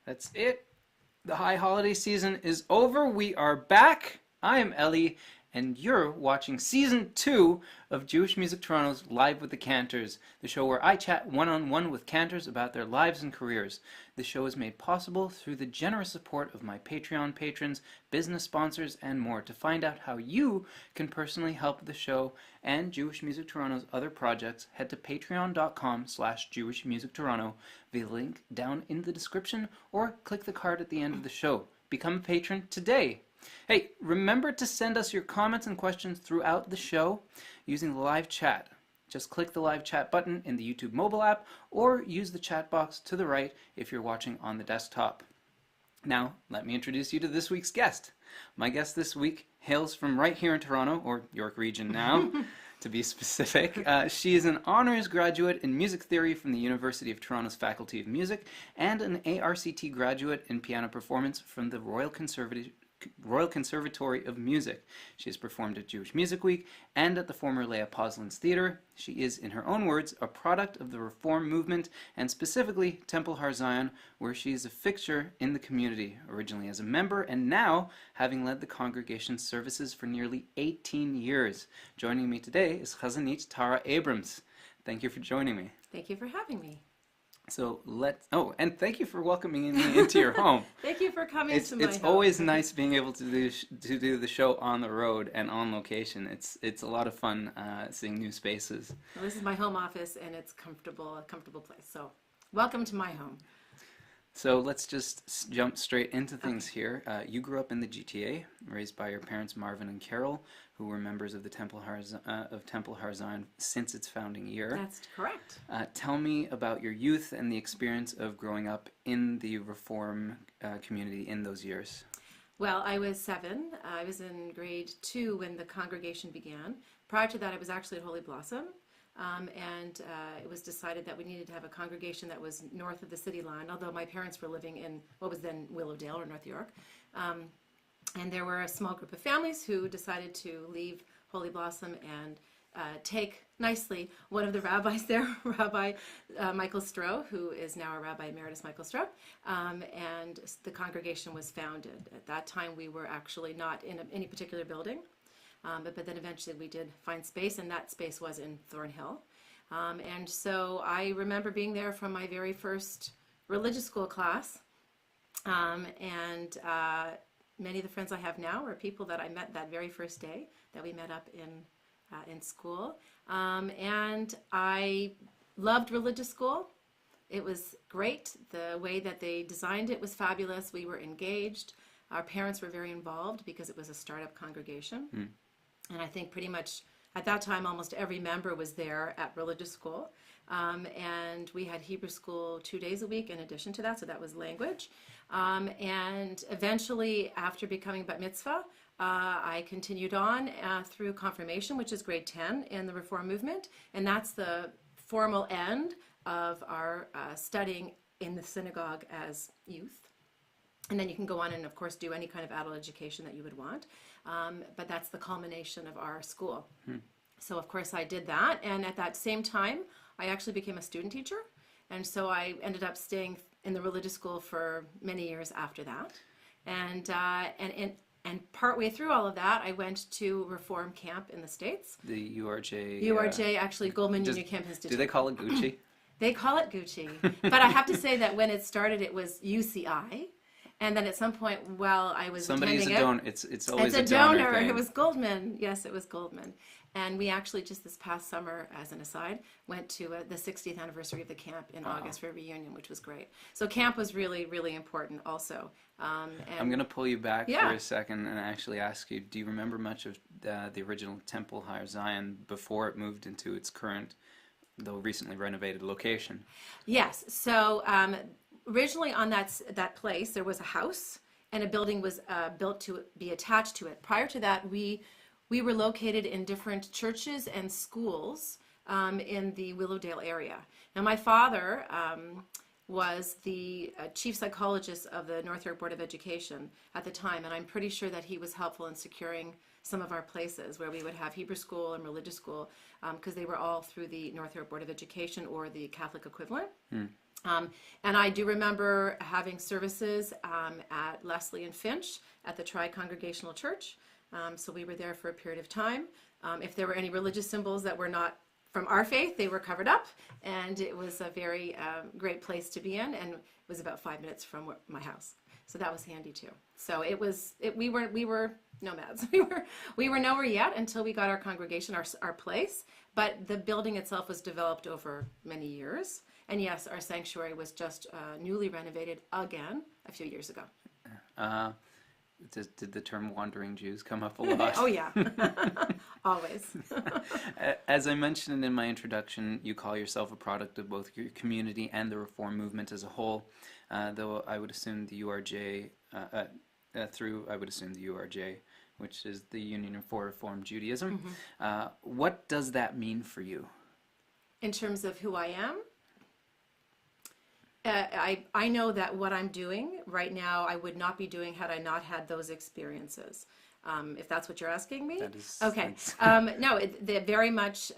That's it. The high holiday season is over. We are back. I am Ellie, and you're watching Season 2 of Jewish Music Toronto's Live with the Cantors, the show where I chat one-on-one with cantors about their lives and careers. The show is made possible through the generous support of my Patreon patrons, business sponsors, and more. To find out how you can personally help the show and Jewish Music Toronto's other projects, head to patreon.com/Jewish Music Toronto via the link down in the description, or click the card at the end of the show. Become a patron today. Hey, remember to send us your comments and questions throughout the show using the live chat. Just click the live chat button in the YouTube mobile app, or use the chat box to the right if you're watching on the desktop. Now, let me introduce you to this week's guest. My guest this week hails from right here in Toronto, or York Region now, to be specific. She is an honors graduate in music theory from the University of Toronto's Faculty of Music, and an ARCT graduate in piano performance from the Royal Conservatory of Music. She has performed at Jewish Music Week and at the former Leah Poslin's Theatre. She is, in her own words, a product of the Reform movement, and specifically Temple Har Zion, where she is a fixture in the community, originally as a member and now having led the congregation's services for nearly 18 years. Joining me today is Hazzanit Tara Abrams. Thank you for joining me. Thank you for having me. So and thank you for welcoming me into your home. Thank you for coming to my home. It's always nice being able to do the show on the road and on location. It's a lot of fun seeing new spaces. Well, this is my home office, and it's a comfortable place. So, welcome to my home. So let's just jump straight into things here. You grew up in the GTA, raised by your parents Marvin and Carol, who were members of the Temple Har Zion since its founding year. That's correct. Tell me about your youth and the experience of growing up in the Reform community in those years. Well, I was 7. I was in grade 2 when the congregation began. Prior to that, I was actually at Holy Blossom. And it was decided that we needed to have a congregation that was north of the city line, although my parents were living in what was then Willowdale or North York. And there were a small group of families who decided to leave Holy Blossom and take nicely one of the rabbis there, Rabbi Michael Stroh, who is now a Rabbi Emeritus Michael Stroh, and the congregation was founded. At that time, we were actually not in any particular building. But then eventually we did find space, and that space was in Thornhill. And so I remember being there from my very first religious school class. And many of the friends I have now are people that I met that very first day that we met up in school. And I loved religious school. It was great. The way that they designed it was fabulous. We were engaged. Our parents were very involved because it was a startup congregation. Mm. And I think pretty much at that time, almost every member was there at religious school. And we had Hebrew school 2 days a week in addition to that, so that was language. And eventually, after becoming bat mitzvah, I continued on through confirmation, which is grade 10 in the Reform movement. And that's the formal end of our studying in the synagogue as youth. And then you can go on and, of course, do any kind of adult education that you would want. But that's the culmination of our school. So, of course, I did that. And at that same time, I actually became a student teacher. And so I ended up staying in the religious school for many years after that. And partway through all of that, I went to Reform Camp in the States. The URJ. URJ, actually, Goldman Union Camp Institute. Do they call it Gucci? They call it Gucci. But I have to say that when it started, it was UCI. And then at some point, while I was Somebody's attending a donor. It's always a donor thing. It was Goldman. Yes, it was Goldman. And we actually just this past summer, as an aside, went to the 60th anniversary of the camp in August for a reunion, which was great. So camp was really, really important also. And I'm going to pull you back for a second and actually ask you, do you remember much of the original Temple Har Zion before it moved into its current, though recently renovated location? Yes. So originally on that place, there was a house, and a building was built to be attached to it. Prior to that, we were located in different churches and schools in the Willowdale area. Now, my father was the chief psychologist of the North York Board of Education at the time, and I'm pretty sure that he was helpful in securing some of our places where we would have Hebrew school and religious school, because they were all through the North York Board of Education or the Catholic equivalent. And I do remember having services at Leslie and Finch at the Tri-Congregational Church. So we were there for a period of time. If there were any religious symbols that were not from our faith, they were covered up. And it was a very great place to be in. And it was about 5 minutes from my house. So that was handy too. So we were nomads. We were nowhere yet until we got our congregation, our place. But the building itself was developed over many years. And yes, our sanctuary was just newly renovated again a few years ago. Did the term wandering Jews come up a lot? Oh, yeah. Always. As I mentioned in my introduction, you call yourself a product of both your community and the Reform movement as a whole, though I would assume the URJ, which is the Union for Reform Judaism. Mm-hmm. What does that mean for you? In terms of who I am? I know that what I'm doing right now, I would not be doing had I not had those experiences. If that's what you're asking me. That is, okay. No, it very much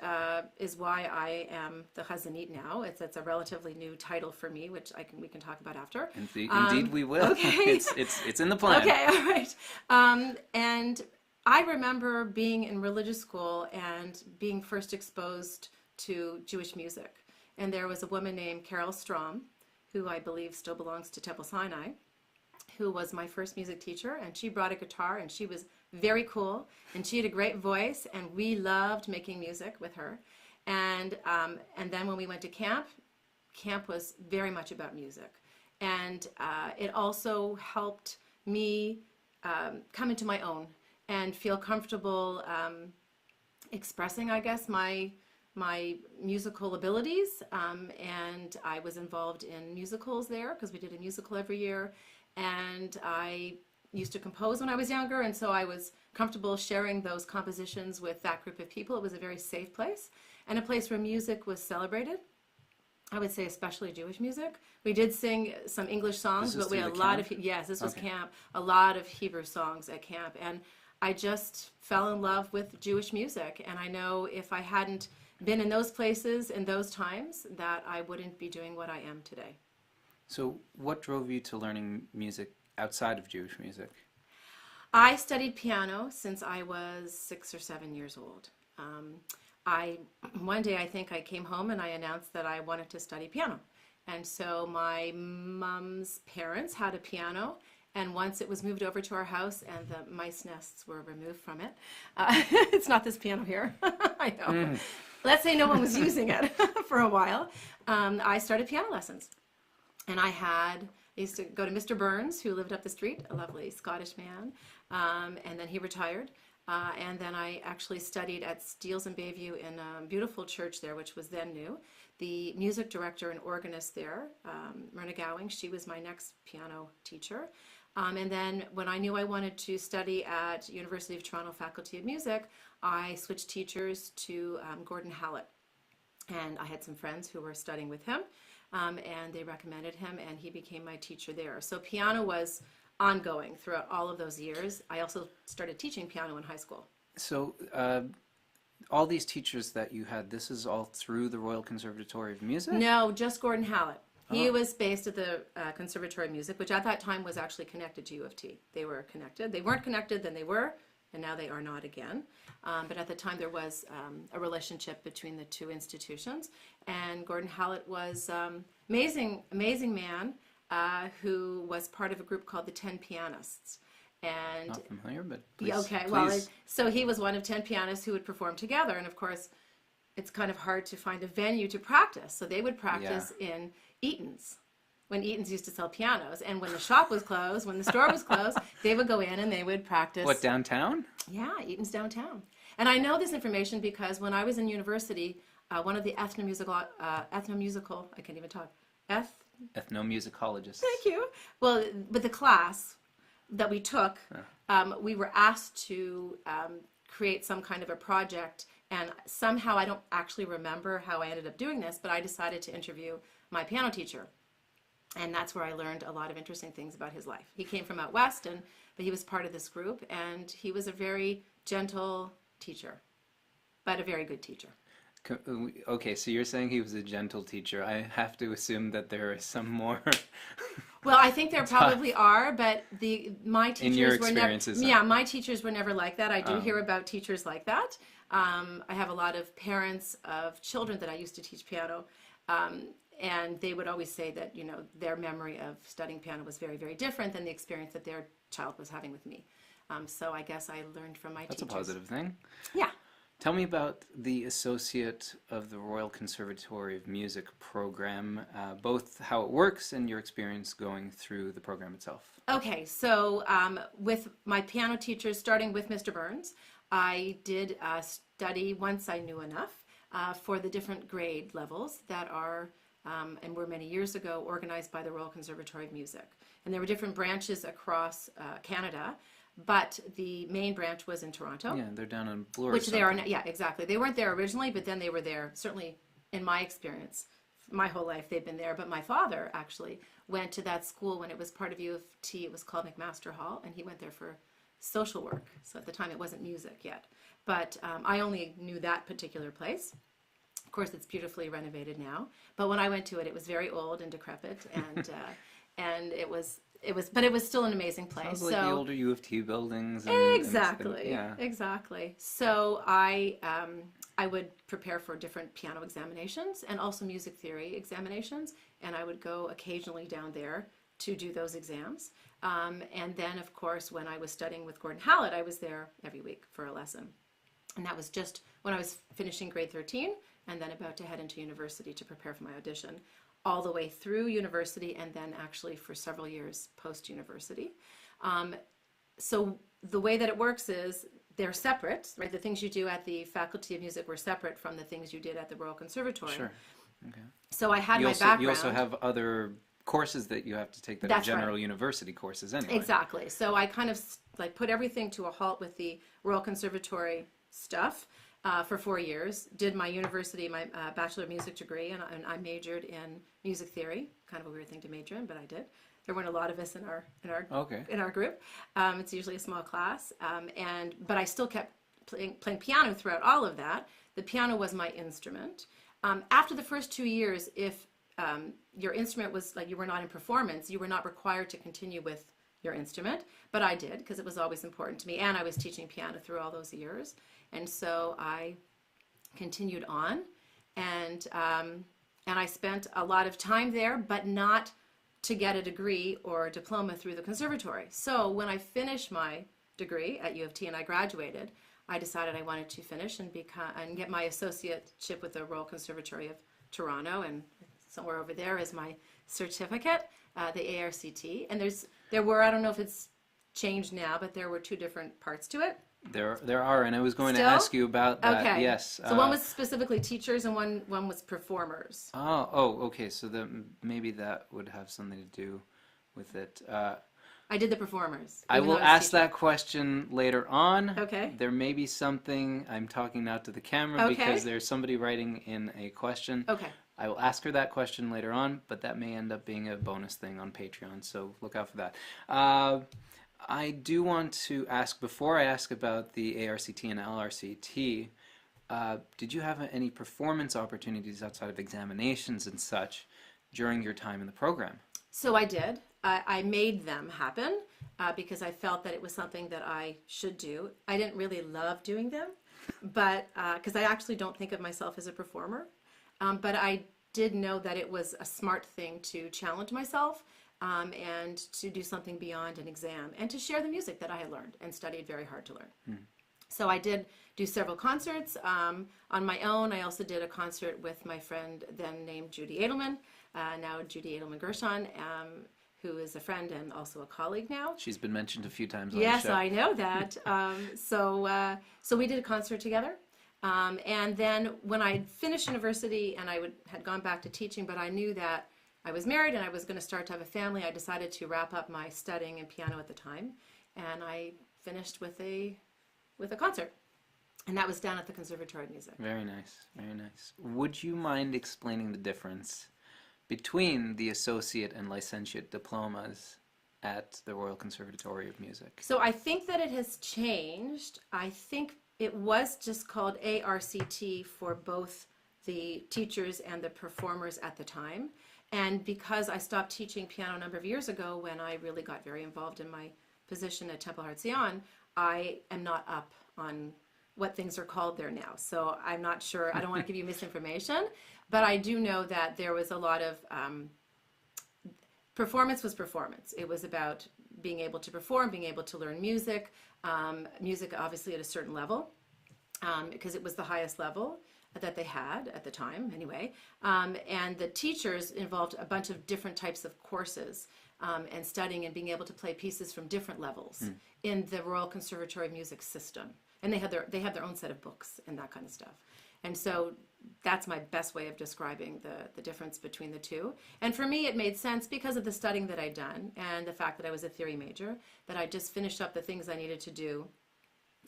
is why I am the Hazzanit now. It's a relatively new title for me, which we can talk about after. Indeed, we will. Okay. It's in the plan. Okay, all right. And I remember being in religious school and being first exposed to Jewish music. And there was a woman named Carol Strom, who I believe still belongs to Temple Sinai, who was my first music teacher, and she brought a guitar, and she was very cool, and she had a great voice, and we loved making music with her. And then when we went to camp was very much about music. And it also helped me come into my own and feel comfortable expressing, I guess, my musical abilities, and I was involved in musicals there because we did a musical every year, and I used to compose when I was younger, and so I was comfortable sharing those compositions with that group of people. It was a very safe place and a place where music was celebrated. I would say especially Jewish music. We did sing some English songs, but we had a lot of, yes, this was camp, a lot of Hebrew songs at camp, and I just fell in love with Jewish music, and I know if I hadn't been in those places in those times that I wouldn't be doing what I am today. So what drove you to learning music outside of Jewish music? I studied piano since I was 6 or 7 years old. One day I think I came home and I announced that I wanted to study piano. And so my mom's parents had a piano, and once it was moved over to our house and the mice nests were removed from it, it's not this piano here, I know. Let's say no one was using it for a while. I started piano lessons. And I used to go to Mr. Burns, who lived up the street, a lovely Scottish man, and then he retired. And then I actually studied at Steeles and Bayview in a beautiful church there, which was then new. The music director and organist there, Myrna Gowing, she was my next piano teacher. And then when I knew I wanted to study at University of Toronto Faculty of Music, I switched teachers to Gordon Hallett. And I had some friends who were studying with him, and they recommended him, and he became my teacher there. So piano was ongoing throughout all of those years. I also started teaching piano in high school. So all these teachers that you had, this is all through the Royal Conservatory of Music? No, just Gordon Hallett. He was based at the Conservatory of Music, which at that time was actually connected to U of T. They were connected. They weren't connected, then they were, and now they are not again. But at the time there was a relationship between the two institutions. And Gordon Hallett was amazing man who was part of a group called the 10 Pianists. And not familiar, but please, yeah, okay, please. Well, so he was one of 10 pianists who would perform together. And of course, it's kind of hard to find a venue to practice. So they would practice in Eaton's, when Eaton's used to sell pianos. And when the shop was closed, when the store was closed, they would go in and they would practice. What, downtown? Yeah, Eaton's downtown. And I know this information because when I was in university, one of the ethnomusical, I can't even talk, ethnomusicologists. Thank you. Well, with the class that we took, we were asked to create some kind of a project, and somehow I don't actually remember how I ended up doing this, but I decided to interview my piano teacher, and that's where I learned a lot of interesting things about his life. He came from out west, but he was part of this group, and he was a very gentle teacher, but a very good teacher. Okay, so you're saying he was a gentle teacher. I have to assume that there are some more Well, I think there tough probably are, but my in your teachers were never. experiences. Yeah, my teachers were never like that. I do Oh, hear about teachers like that. I have a lot of parents of children that I used to teach piano, um, and they would always say that their memory of studying piano was very, very different than the experience that their child was having with me. So I guess I learned from my that's a teachers. positive thing. Yeah. Tell me about the Associate of the Royal Conservatory of Music program, both how it works and your experience going through the program itself. Okay, so with my piano teachers, starting with Mr. Burns, I did study once I knew enough for the different grade levels that are, and were many years ago, organized by the Royal Conservatory of Music. And there were different branches across Canada, but the main branch was in Toronto. Yeah, they're down in Bloor. Which they are now. Yeah, exactly. They weren't there originally, but then they were there. Certainly, in my experience, my whole life they've been there. But my father actually went to that school when it was part of U of T. It was called McMaster Hall, and he went there for social work. So at the time, it wasn't music yet. But I only knew that particular place. Of course, it's beautifully renovated now. But when I went to it, it was very old and decrepit, and it was, but it was still an amazing place. Sounds like the older U of T buildings. Exactly. Yeah. Exactly. So I would prepare for different piano examinations and also music theory examinations, and I would go occasionally down there to do those exams. And then, of course, when I was studying with Gordon Hallett, I was there every week for a lesson. And that was just when I was finishing grade 13 and then about to head into university to prepare for my audition, all the way through university and then actually for several years post-university. So the way that it works is they're separate, right? The things you do at the Faculty of Music were separate from the things you did at the Royal Conservatory. Sure. Okay. So I had my background. You also have other courses that you have to take that are That's general right. university courses anyway. Exactly. So I kind of like put everything to a halt with the Royal Conservatory stuff for 4 years. Did my university, my Bachelor of Music degree, and I majored in music theory. Kind of a weird thing to major in, but I did. There weren't a lot of us in our group. It's usually a small class, but I still kept playing piano throughout all of that. The piano was my instrument. After the first 2 years, if your instrument was like you were not in performance, you were not required to continue with your instrument, but I did because it was always important to me, and I was teaching piano through all those years, and so I continued on, and I spent a lot of time there, but not to get a degree or a diploma through the conservatory. So when I finished my degree at U of T and I graduated, I decided I wanted to finish and get my associateship with the Royal Conservatory of Toronto, and somewhere over there is my certificate, the ARCT. And there were, I don't know if it's changed now, but there were 2 different parts to it. There are, and I was going Still? to ask you about that. Okay. Yes. So one was specifically teachers and one was performers. Okay. So maybe that would have something to do with it. I did the performers. I will ask that question later on. Okay. There may be something, I'm talking now to the camera because there's somebody writing in a question. Okay. I will ask her that question later on, but that may end up being a bonus thing on Patreon, so look out for that. I do want to ask, before I ask about the ARCT and LRCT, did you have any performance opportunities outside of examinations and such during your time in the program? So I did. I made them happen because I felt that it was something that I should do. I didn't really love doing them, but because I actually don't think of myself as a performer. But I did know that it was a smart thing to challenge myself and to do something beyond an exam and to share the music that I had learned and studied very hard to learn. So I did do several concerts on my own. I also did a concert with my friend then named Judy Edelman, now Judy Edelman-Gershon, who is a friend and also a colleague now. She's been mentioned a few times on the Yes, show. I know that. So we did a concert together. And then when I finished university and I had gone back to teaching, but I knew that I was married and I was going to start to have a family, I decided to wrap up my studying in piano at the time. And I finished with a concert. And that was down at the Conservatory of Music. Very nice, very nice. Would you mind explaining the difference between the associate and licentiate diplomas at the Royal Conservatory of Music? So I think that it has changed. I think It was just called ARCT for both the teachers and the performers at the time. And because I stopped teaching piano a number of years ago when I really got very involved in my position at Temple Heart Zion, I am not up on what things are called there now. So I'm not sure, I don't want to give you misinformation, but I do know that there was a lot of, performance was performance. It was about being able to perform, being able to learn music, music obviously at a certain level, because it was the highest level that they had at the time anyway. And the teachers involved a bunch of different types of courses and studying and being able to play pieces from different levels in the Royal Conservatory music system. And they have their own set of books and that kind of stuff. And so that's my best way of describing the difference between the two. And for me, it made sense because of the studying that I'd done and the fact that I was a theory major, that I just finished up the things I needed to do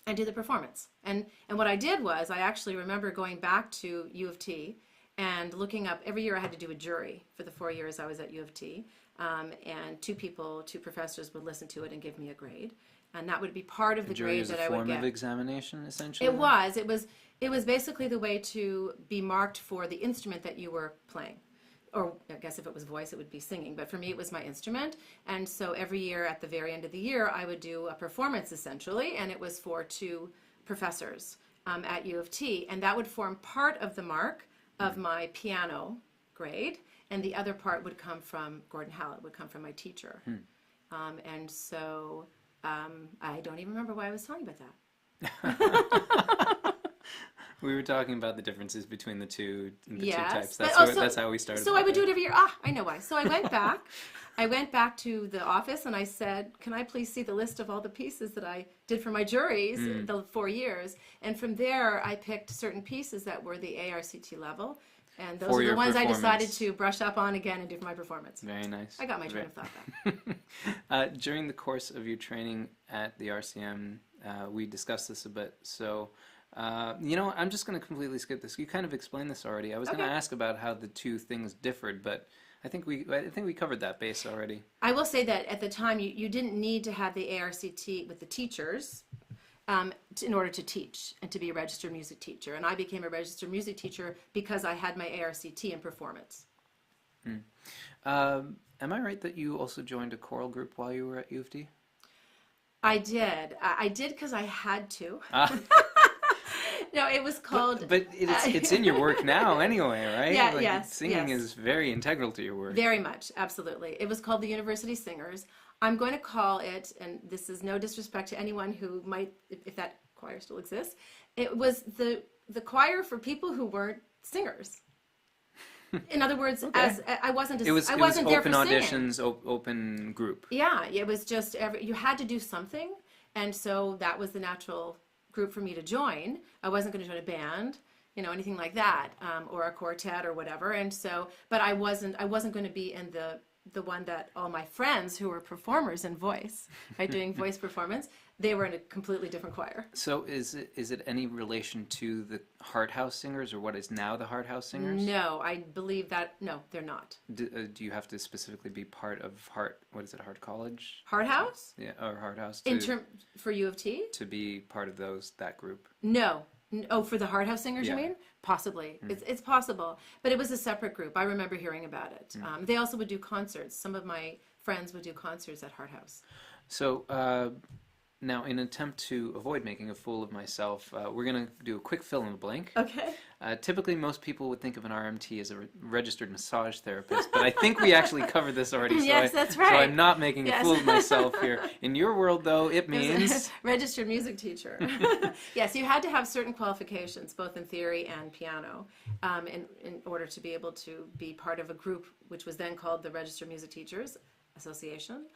and do the performance. And what I did was, I actually remember going back to U of T and looking up, every year I had to do a jury for the 4 years I was at U of T. And two professors would listen to it and give me a grade. And that would be part of the grade that I would get. A form of examination, essentially? It was basically the way to be marked for the instrument that you were playing. Or I guess if it was voice, it would be singing. But for me, it was my instrument. And so every year, at the very end of the year, I would do a performance, essentially. And it was for two professors at U of T. And that would form part of the mark of my piano grade. And the other part would come from Gordon Hallett, would come from my teacher. And so I don't even remember why I was talking about that. We were talking about the differences between the two Yes, types. That's how we started. So I would do it every year. I know why. So I went back. I went back to the office and I said, can I please see the list of all the pieces that I did for my juries the 4 years? And from there, I picked certain pieces that were the ARCT level. And those are the ones I decided to brush up on again and do for my performance. Very nice. I got my train of thought back. During the course of your training at the RCM, we discussed this a bit. So, I'm just going to completely skip this. You kind of explained this already. I was going to ask about how the two things differed, but I think we covered that base already. I will say that at the time, you didn't need to have the ARCT with the teachers in order to teach and to be a registered music teacher. And I became a registered music teacher because I had my ARCT in performance. Am I right that you also joined a choral group while you were at U of T? I did. I did because I had to. No, it was called... But it's in your work now anyway, right? Yeah, yes. Singing is very integral to your work. Very much, absolutely. It was called the University Singers. I'm going to call it, and this is no disrespect to anyone who might, if that choir still exists, it was the choir for people who weren't singers. In other words, I wasn't there for singing. It was open auditions, open group. Yeah, it was just, you had to do something, and so that was the natural group for me to join. I wasn't going to join a band, anything like that, or a quartet or whatever. And so, but I wasn't going to be in the one that all my friends who were performers in voice, right, doing voice performance, they were in a completely different choir. So is it any relation to the Hart House Singers or what is now the Hart House Singers? No, I believe that, no, they're not. Do you have to specifically be part of Hart College? Hart House? Yeah, or Hart House. For U of T? To be part of that group? No. Oh, for the Hart House Singers, you mean? Possibly. It's possible. But it was a separate group. I remember hearing about it. They also would do concerts. Some of my friends would do concerts at Hart House. So now, in an attempt to avoid making a fool of myself, we're going to do a quick fill in the blank. Okay. Typically, most people would think of an RMT as a registered massage therapist, but I think we actually covered this already. So yes, that's right. So I'm not making a fool of myself here. In your world, though, it means... registered music teacher. Yes, you had to have certain qualifications, both in theory and piano, in order to be able to be part of a group, which was then called the Registered Music Teachers Association.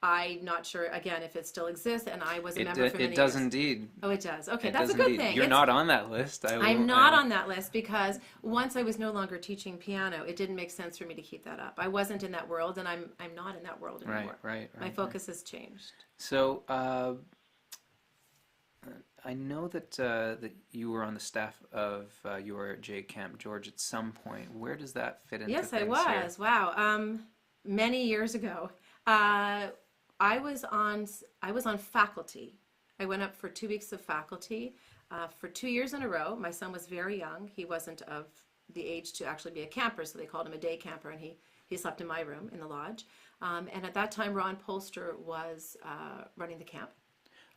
I'm not sure, again, if it still exists, and I was a member for many years. It does indeed. Oh, it does. Okay, that's a good thing. You're not on that list. I'm not on that list because once I was no longer teaching piano, it didn't make sense for me to keep that up. I wasn't in that world, and I'm not in that world anymore. Right. My focus has changed. So, I know that you were on the staff of your J Camp George at some point. Where does that fit into things? Yes, I was. Here? Wow. Many years ago. I was on faculty. I went up for 2 weeks of faculty for 2 years in a row. My son was very young. He wasn't of the age to actually be a camper, so they called him a day camper, and he slept in my room in the lodge. And at that time, Ron Polster was running the camp.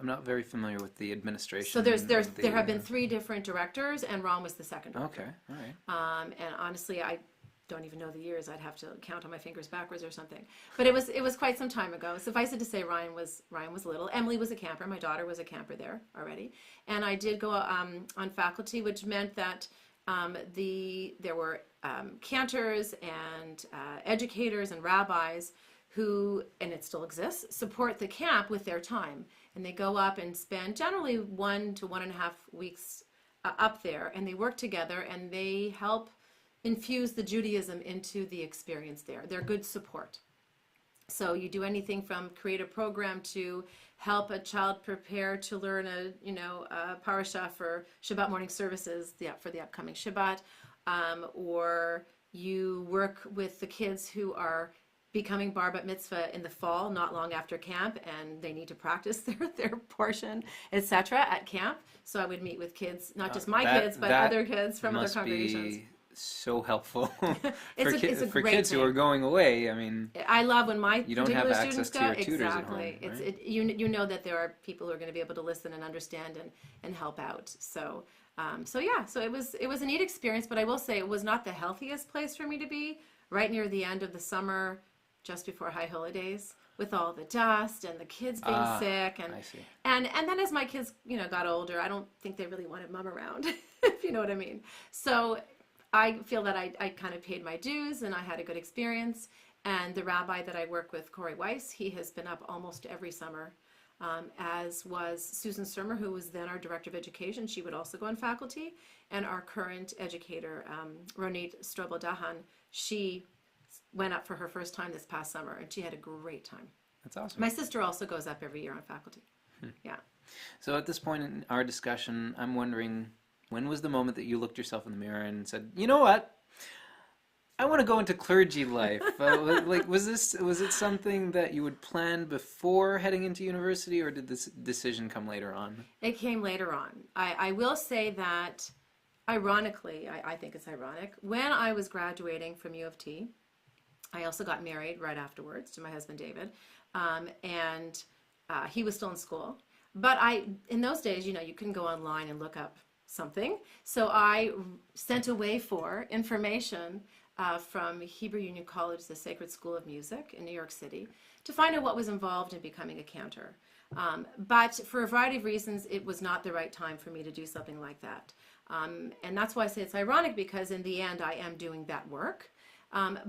I'm not very familiar with the administration. So there have been 3 different directors, and Ron was the second director. Okay, all right. And honestly, I don't even know the years. I'd have to count on my fingers backwards or something. But it was quite some time ago. Suffice it to say, Ryan was little. Emily was a camper. My daughter was a camper there already. And I did go on faculty, which meant that there were cantors and educators and rabbis who, and it still exists, support the camp with their time. And they go up and spend generally 1 to 1.5 weeks up there, and they work together, and they help infuse the Judaism into the experience there. They're good support. So you do anything from create a program to help a child prepare to learn a parasha for Shabbat morning services for the upcoming Shabbat, or you work with the kids who are becoming bar bat mitzvah in the fall, not long after camp, and they need to practice their portion, etc. at camp. So I would meet with kids, not just my kids, but other kids from other congregations. Be so helpful it's a for great kids thing. who are going away. I mean, I love when my you don't have particular access students to go. your tutors Exactly. at home, right? You know that there are people who are going to be able to listen and understand and help out. So it was a neat experience, but I will say it was not the healthiest place for me to be. Right near the end of the summer, just before high holidays, with all the dust and the kids being sick, and I see. and then as my kids got older, I don't think they really wanted mom around, if you know what I mean. So I feel that I kind of paid my dues, and I had a good experience. And the rabbi that I work with, Corey Weiss, he has been up almost every summer, as was Susan Surmer, who was then our director of education. She would also go on faculty. And our current educator, Ronit Strobel-Dahan, she went up for her first time this past summer, and she had a great time. That's awesome. My sister also goes up every year on faculty. Yeah. So at this point in our discussion, I'm wondering, when was the moment that you looked yourself in the mirror and said, you know what? I want to go into clergy life. Was it something that you would plan before heading into university, or did this decision come later on? It came later on. I will say that, ironically, I think it's ironic, when I was graduating from U of T, I also got married right afterwards to my husband, David, and he was still in school. But in those days, you couldn't go online and look up something. So I sent away for information from Hebrew Union College, the Sacred School of Music in New York City, to find out what was involved in becoming a cantor. But for a variety of reasons, it was not the right time for me to do something like that. And that's why I say it's ironic, because in the end, I am doing that work.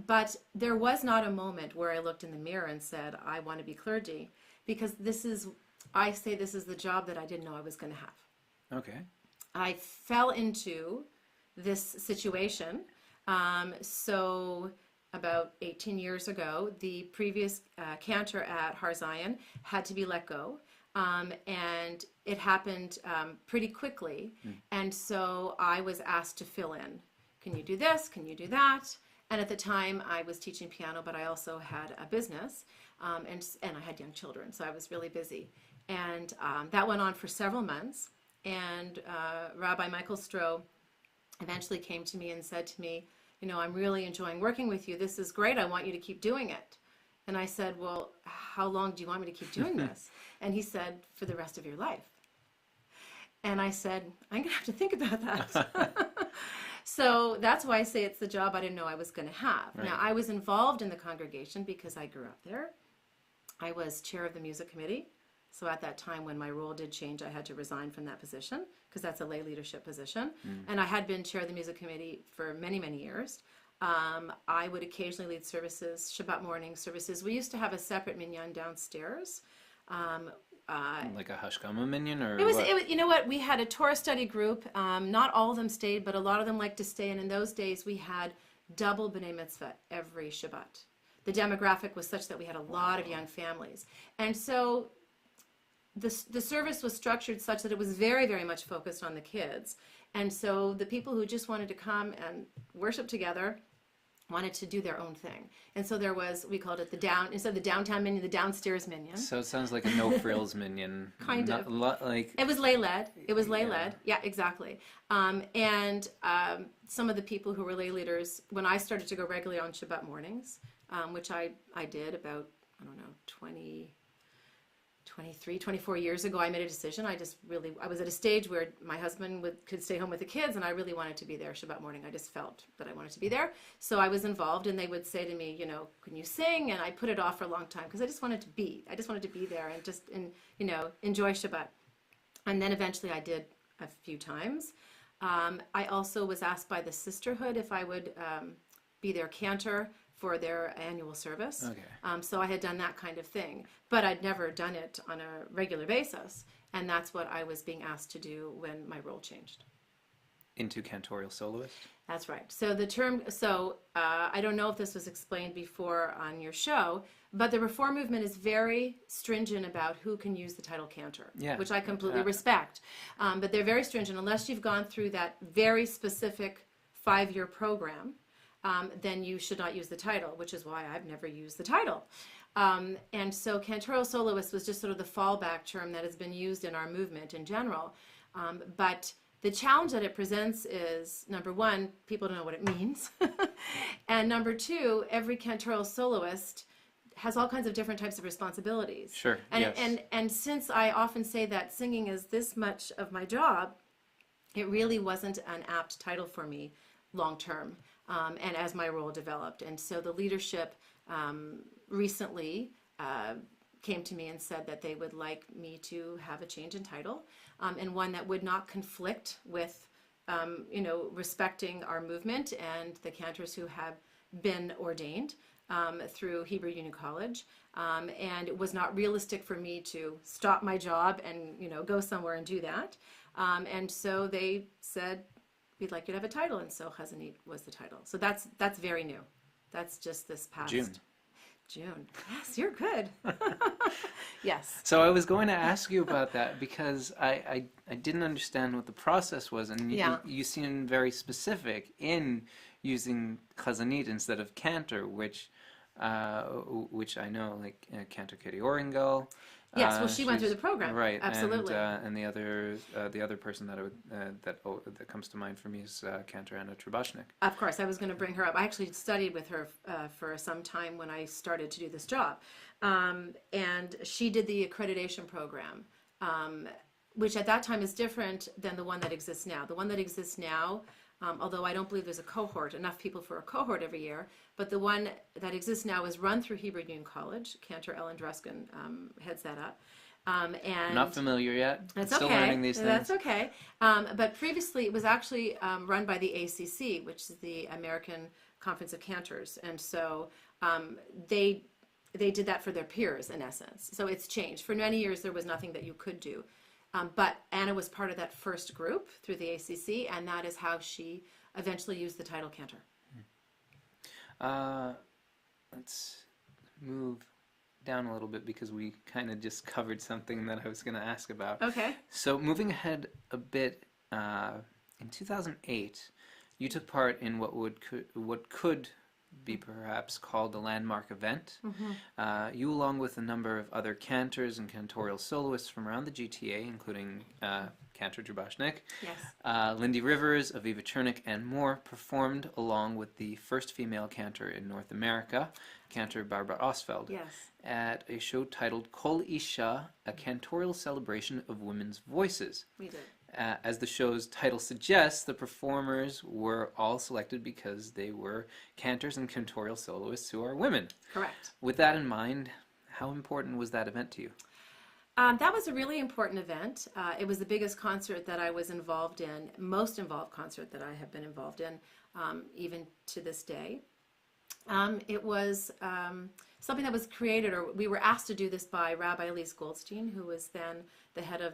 But there was not a moment where I looked in the mirror and said, I want to be clergy, because I say this is the job that I didn't know I was going to have. Okay. I fell into this situation. So about 18 years ago, the previous cantor at Har Zion had to be let go. And it happened pretty quickly. And so I was asked to fill in. Can you do this? Can you do that? And at the time, I was teaching piano, but I also had a business, and I had young children, so I was really busy. And that went on for several months. And Rabbi Michael Stroh eventually came to me and said to me, I'm really enjoying working with you. This is great. I want you to keep doing it. And I said, well, how long do you want me to keep doing this? And he said, for the rest of your life. And I said, I'm going to have to think about that. So that's why I say it's the job I didn't know I was going to have. Right. Now, I was involved in the congregation because I grew up there. I was chair of the music committee. So at that time, when my role did change, I had to resign from that position, because that's a lay leadership position. And I had been chair of the music committee for many, many years. I would occasionally lead services, Shabbat morning services. We used to have a separate minyan downstairs. Like a Hashkama minyan, or it was, you know what? We had a Torah study group. Not all of them stayed, but a lot of them liked to stay. And in those days, we had double B'nai Mitzvah every Shabbat. The demographic was such that we had a lot of young families. And so the service was structured such that it was very, very much focused on the kids. And so the people who just wanted to come and worship together wanted to do their own thing. And so there was, we called it instead of the downtown minion, the downstairs minion. So it sounds like a no frills minion. Kind of. Like It was lay led. It was lay led. Yeah, exactly. And some of the people who were lay leaders, when I started to go regularly on Shabbat mornings, which I did about, I don't know, 24 years ago, I made a decision. I was at a stage where my husband could stay home with the kids, and I really wanted to be there Shabbat morning. I just felt that I wanted to be there. So I was involved, and they would say to me, can you sing? And I put it off for a long time because I just wanted to be there and just, enjoy Shabbat. And then eventually I did a few times. I also was asked by the sisterhood if I would be their cantor for their annual service. Okay. So I had done that kind of thing, but I'd never done it on a regular basis. And that's what I was being asked to do when my role changed. Into cantorial soloist? That's right. So the term, I don't know if this was explained before on your show, but the Reform movement is very stringent about who can use the title cantor, which I completely respect. But they're very stringent. Unless you've gone through that very specific 5-year program, then you should not use the title, which is why I've never used the title. And so cantorial soloist was just sort of the fallback term that has been used in our movement in general. But the challenge that it presents is, number one, people don't know what it means. And number two, every cantorial soloist has all kinds of different types of responsibilities. Sure, and since I often say that singing is this much of my job, it really wasn't an apt title for me long term. And as my role developed. And so the leadership recently came to me and said that they would like me to have a change in title, and one that would not conflict with, respecting our movement and the cantors who have been ordained through Hebrew Union College. And it was not realistic for me to stop my job and, go somewhere and do that. And so they said, we'd like you to have a title, and so Hazzanit was the title. So that's very new. That's just this past June. Yes, you're good. Yes. So I was going to ask you about that because I didn't understand what the process was, and you seem very specific in using Hazzanit instead of cantor, which I know, like Cantor Katie Oringal. Yes, well, she went through the program, right? Absolutely. And the other person that comes to mind for me is Cantor Anna Trubashnik. Of course, I was going to bring her up. I actually studied with her for some time when I started to do this job, and she did the accreditation program, which at that time is different than the one that exists now. The one that exists now, although I don't believe there's enough people for a cohort every year, but the one that exists now is run through Hebrew Union College. Cantor Ellen Druskin heads that up. And not familiar yet. That's Still okay. learning these things. That's okay. But previously it was actually run by the ACC, which is the American Conference of Cantors. And so they did that for their peers, in essence. So it's changed. For many years there was nothing that you could do. But Anna was part of that first group through the ACC, and that is how she eventually used the title cantor. Let's move down a little bit because we kind of just covered something that I was going to ask about. Okay. So moving ahead a bit, in 2008, you took part in what could be perhaps called a landmark event. Mm-hmm. You, along with a number of other cantors and cantorial soloists from around the GTA, including Cantor Trubashnik, Yes. Lindy Rivers, Aviva Chernik, and more, performed along with the first female cantor in North America, Cantor Barbara Osfeld, Yes. at a show titled Kol Isha, a cantorial celebration of women's voices. We did. As the show's title suggests, the performers were all selected because they were cantors and cantorial soloists who are women. Correct. With that in mind, how important was that event to you? That was a really important event. It was the biggest concert that I was involved in, most involved concert that I have been involved in, even to this day. It was something that was created, or we were asked to do this by Rabbi Elise Goldstein, who was then the head of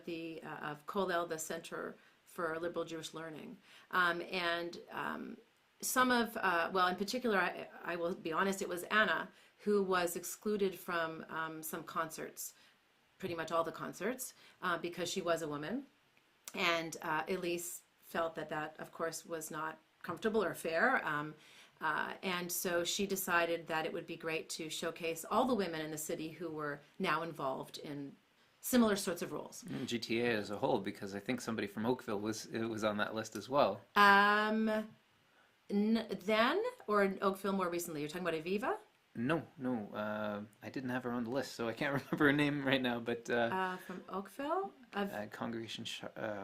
of Kollel, the Center for Liberal Jewish Learning. Some of, in particular, I will be honest, it was Anna who was excluded from some concerts, pretty much all the concerts, because she was a woman. And Elise felt that, of course, was not comfortable or fair. And so she decided that it would be great to showcase all the women in the city who were now involved in similar sorts of roles. And GTA as a whole, because I think somebody from Oakville was on that list as well. Then, or in Oakville more recently, you're talking about Aviva? No, I didn't have her on the list, so I can't remember her name right now. But From Oakville? Congregation.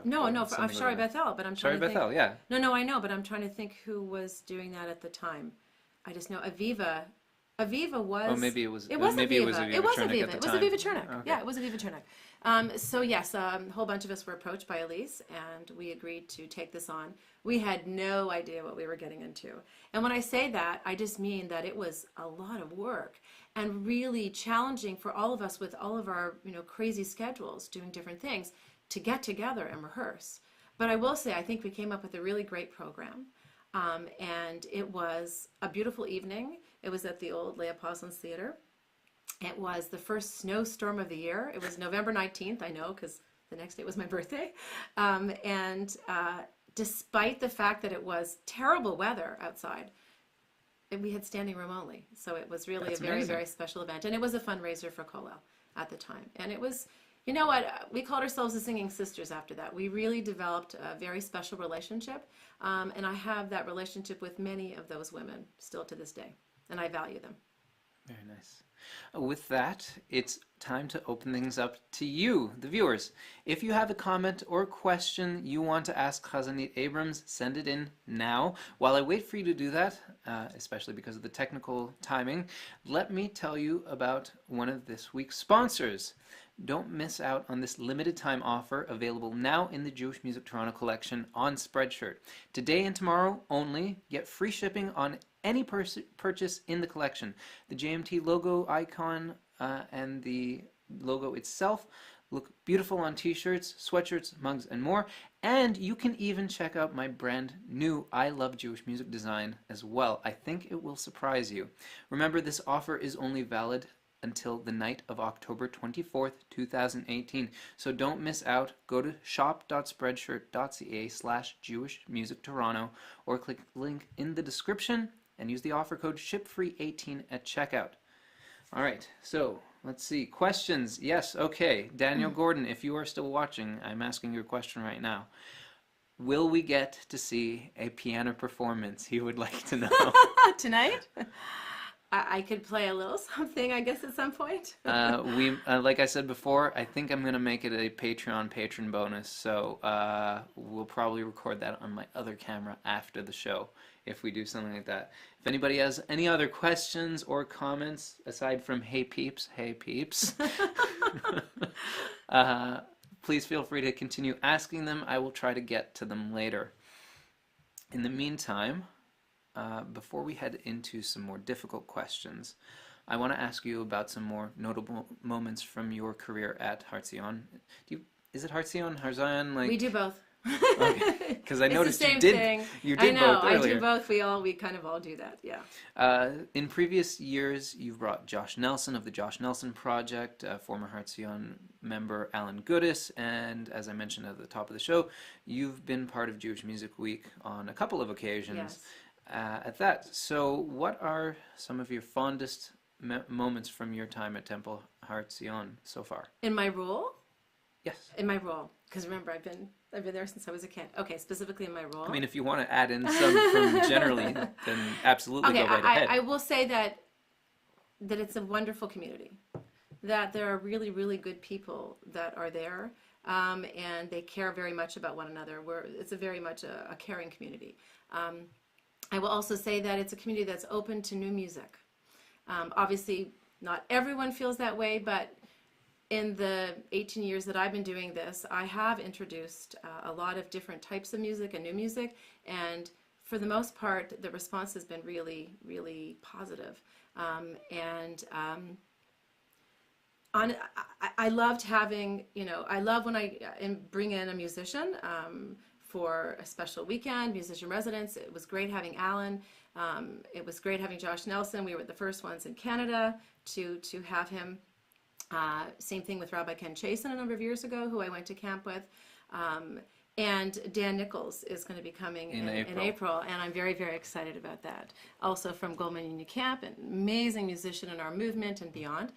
No, or I'm something Shari like that. Bethel, but I'm Shari trying to Bethel, think. yeah. No, I know, but I'm trying to think who was doing that at the time. I just know Aviva. Aviva was. Oh, maybe it was. It was maybe Aviva. it was Aviva It was Chernick Aviva. at the It was time. Aviva Chernick. Okay. Yeah, it was Aviva Chernick. So yes, a whole bunch of us were approached by Elise, and we agreed to take this on. We had no idea what we were getting into, and when I say that, I just mean that it was a lot of work and really challenging for all of us with all of our crazy schedules, doing different things, to get together and rehearse. But I will say, I think we came up with a really great program. And it was a beautiful evening. It was at the old Leah Poslin's Theater. It was the first snowstorm of the year. It was November 19th, I know, because the next day was my birthday. Despite the fact that it was terrible weather outside, we had standing room only. So it was really That's a very, amazing. very special event. And it was a fundraiser for Kollel at the time. And it was, you know what, we called ourselves the Singing Sisters after that. We really developed a very special relationship. And I have that relationship with many of those women still to this day. And I value them. Very nice. With that, it's time to open things up to you, the viewers. If you have a comment or question you want to ask Hazzanit Abrams, send it in now. While I wait for you to do that, especially because of the technical timing, let me tell you about one of this week's sponsors. Don't miss out on this limited time offer available now in the Jewish Music Toronto collection on Spreadshirt. Today and tomorrow only, get free shipping on any purchase in the collection. The JMT logo icon and the logo itself look beautiful on t-shirts, sweatshirts, mugs, and more. And you can even check out my brand new I Love Jewish Music design as well. I think it will surprise you. Remember, this offer is only valid until the night of October 24th, 2018. So don't miss out. Go to shop.spreadshirt.ca/Jewish Music Toronto or click the link in the description and use the offer code SHIPFREE18 at checkout. All right, so let's see. Questions? Yes, okay. Daniel Gordon, if you are still watching, I'm asking your question right now. Will we get to see a piano performance? He would like to know. Tonight? I could play a little something, I guess, at some point. Like I said before, I think I'm going to make it a Patreon patron bonus, so we'll probably record that on my other camera after the show if we do something like that. If anybody has any other questions or comments, aside from hey peeps, please feel free to continue asking them. I will try to get to them later. In the meantime, before we head into some more difficult questions, I want to ask you about some more notable moments from your career at Hartzion. Is it Hartzion, Harzion? We do both. Okay, because I noticed you did I know, both earlier. I do both. We kind of all do that, yeah. In previous years, you've brought Josh Nelson of the Josh Nelson Project, former Hartzion member Alan Goodis, and as I mentioned at the top of the show, you've been part of Jewish Music Week on a couple of occasions. Yes. At that. So what are some of your fondest moments from your time at Temple Hartzion so far? In my role? Yes. In my role. Because remember, I've been there since I was a kid. Okay, specifically in my role. I mean, if you want to add in some from generally, then absolutely go right ahead. I will say that it's a wonderful community. That there are really, really good people that are there. And they care very much about one another. It's a very much a caring community. I will also say that it's a community that's open to new music. Obviously, not everyone feels that way, but in the 18 years that I've been doing this, I have introduced a lot of different types of music and new music, and for the most part, the response has been really, really positive. I loved having, I love when I bring in a musician for a special weekend, musician residence. It was great having Alan. It was great having Josh Nelson. We were the first ones in Canada to have him. Same thing with Rabbi Ken Chasen a number of years ago, who I went to camp with. And Dan Nichols is going to be coming in April, and I'm very, very excited about that. Also from Goldman Union Camp, an amazing musician in our movement and beyond.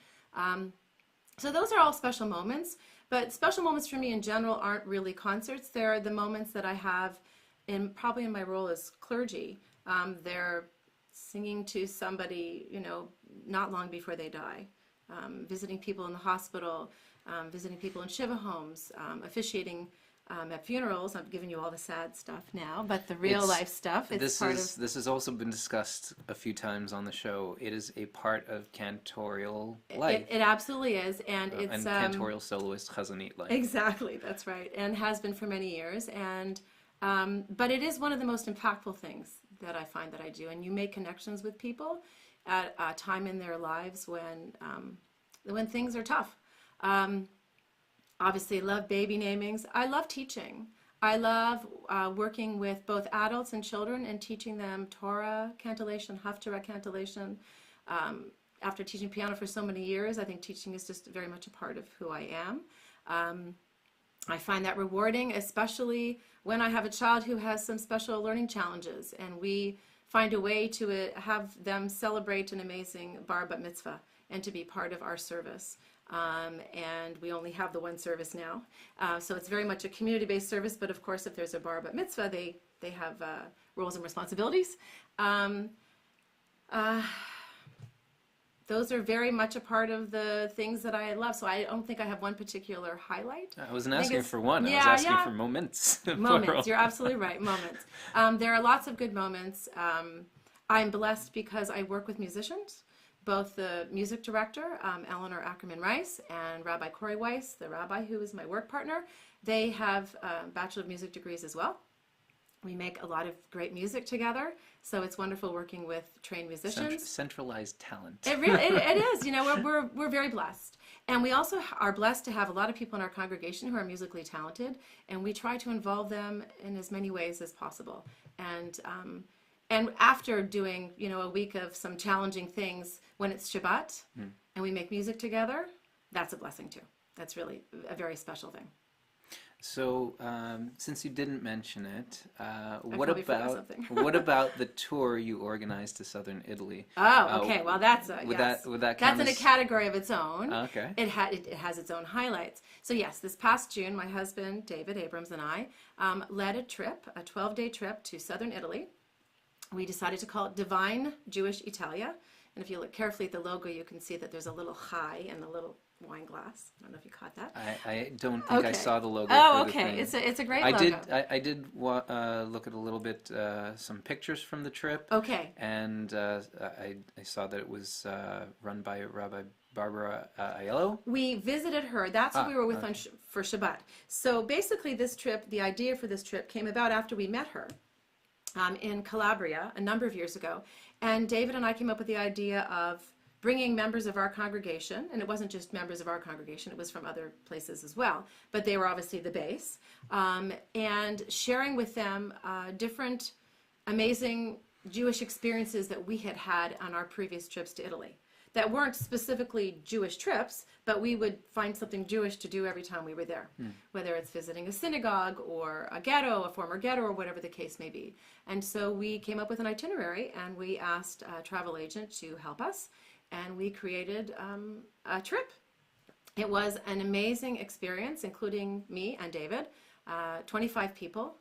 So those are all special moments, but special moments for me in general aren't really concerts. They're the moments that I have probably in my role as clergy. They're singing to somebody, not long before they die, visiting people in the hospital, visiting people in Shiva homes, officiating at funerals. I'm giving you all the sad stuff now, but the real life stuff. This has also been discussed a few times on the show. It is a part of cantorial life. It absolutely is, and it's and cantorial soloist Hazzanit life. Exactly, that's right, and has been for many years. And but it is one of the most impactful things that I find that I do, and you make connections with people at a time in their lives when things are tough. Obviously, love baby namings. I love teaching. I love working with both adults and children and teaching them Torah cantillation, Haftarah cantillation. After teaching piano for so many years, I think teaching is just very much a part of who I am. I find that rewarding, especially when I have a child who has some special learning challenges, and we find a way to have them celebrate an amazing bar bat mitzvah and to be part of our service. And we only have the one service now. So it's very much a community-based service, but of course if there's a bar bat mitzvah, they have roles and responsibilities. Those are very much a part of the things that I love. So I don't think I have one particular highlight. I wasn't asking for one. I was asking for moments. Moments. You're absolutely right. Moments. There are lots of good moments. I'm blessed because I work with musicians. Both the music director, Eleanor Ackerman Rice, and Rabbi Corey Weiss, the rabbi who is my work partner. They have Bachelor of Music degrees as well. We make a lot of great music together, so it's wonderful working with trained musicians. Centralized talent. It really it is. We're very blessed, and we also are blessed to have a lot of people in our congregation who are musically talented, and we try to involve them in as many ways as possible. And after doing, a week of some challenging things, when it's Shabbat and we make music together, that's a blessing too. That's really a very special thing. So, since you didn't mention it, what about the tour you organized to southern Italy? Oh, okay. Well, that's that's in a category of its own. Okay. It has its own highlights. So yes, this past June, my husband David Abrams and I led a 12-day trip to southern Italy. We decided to call it Divine Jewish Italia. And if you look carefully at the logo, you can see that there's a little chai in the little wine glass. I don't know if you caught that. I don't think I saw the logo. Oh, okay. It's a great logo. I did look at a little bit some pictures from the trip. Okay. And I saw that it was run by Rabbi Barbara Aiello. We visited her. That's who we were with for Shabbat. So basically, the idea for this trip came about after we met her. In Calabria a number of years ago, and David and I came up with the idea of bringing members of our congregation, and it wasn't just members of our congregation, it was from other places as well, but they were obviously the base, and sharing with them different amazing Jewish experiences that we had had on our previous trips to Italy that weren't specifically Jewish trips, but we would find something Jewish to do every time we were there, whether it's visiting a synagogue or a ghetto, a former ghetto, or whatever the case may be. And so we came up with an itinerary, and we asked a travel agent to help us, and we created a trip. It was an amazing experience, including me and David, 25 people